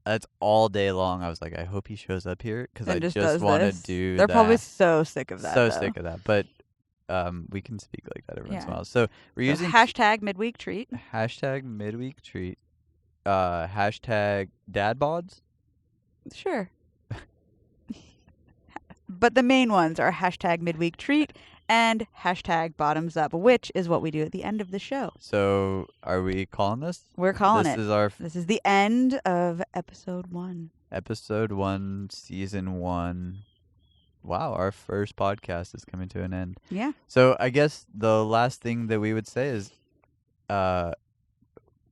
that's all day long. I was like, I hope he shows up here because I just want to do. They're probably so sick of that. Sick of that, but. we can speak like that every once in a Yeah. while. So we're using hashtag midweek treat. hashtag midweek treat. Hashtag dad bods. Sure. But the main ones are hashtag midweek treat and hashtag bottoms up, which is what we do at the end of the show. So are we calling this? We're calling This it. is our This is the end of episode 1. episode 1, season 1. Wow, our first podcast is coming to an end. Yeah. So I guess the last thing that we would say is,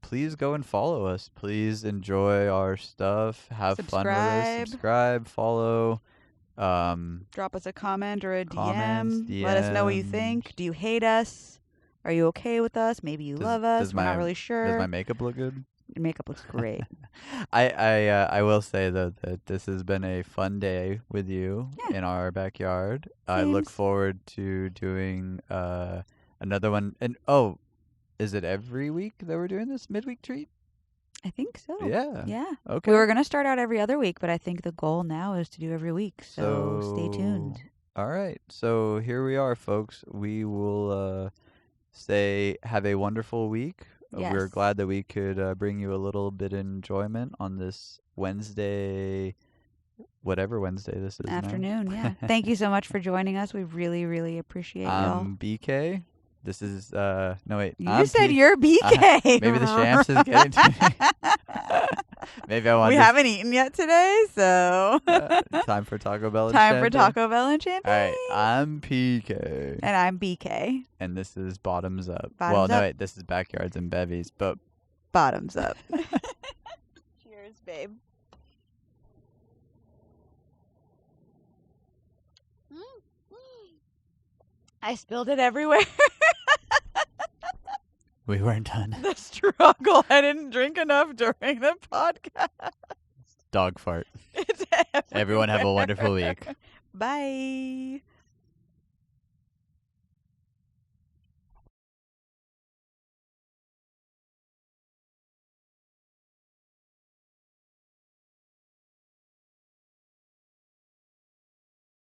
please go and follow us. Please enjoy our stuff. Have fun with us. Subscribe, follow. Drop us a comment or a Comments, DM. Let us know what you DMs. think. Do you hate us? Are you okay with us? Maybe you love us. We're not really sure. Does my makeup look good? Your makeup looks great. I will say though that this has been a fun day with you Yeah. in our backyard. I look Seems- forward to doing another one. And is it every week that we're doing this midweek treat? I think so. Yeah. Yeah. Okay. We were going to start out every other week, but I think the goal now is to do every week. So stay tuned. All right. So here we are, folks. We will say have a wonderful week. Yes. We're glad that we could bring you a little bit of enjoyment on this Wednesday, whatever Wednesday this is. Afternoon, yeah. Thank you so much for joining us. We really, really appreciate y'all. I'm BK. This is no wait. You I'm said P- you're BK. maybe the shams is getting to me. Maybe I want. We haven't eaten yet today, so time for Taco Bell. And time for champagne. Taco Bell and champagne. All right, I'm PK, And I'm BK. and this is Bottoms Up. Bottoms well, Up. no wait, this is Backyards and Bevvies, but Bottoms up. Cheers, babe. I spilled it everywhere. we weren't done. The struggle. I didn't drink enough during the podcast. Dog fart. It's Everyone have a everywhere. wonderful week. Bye.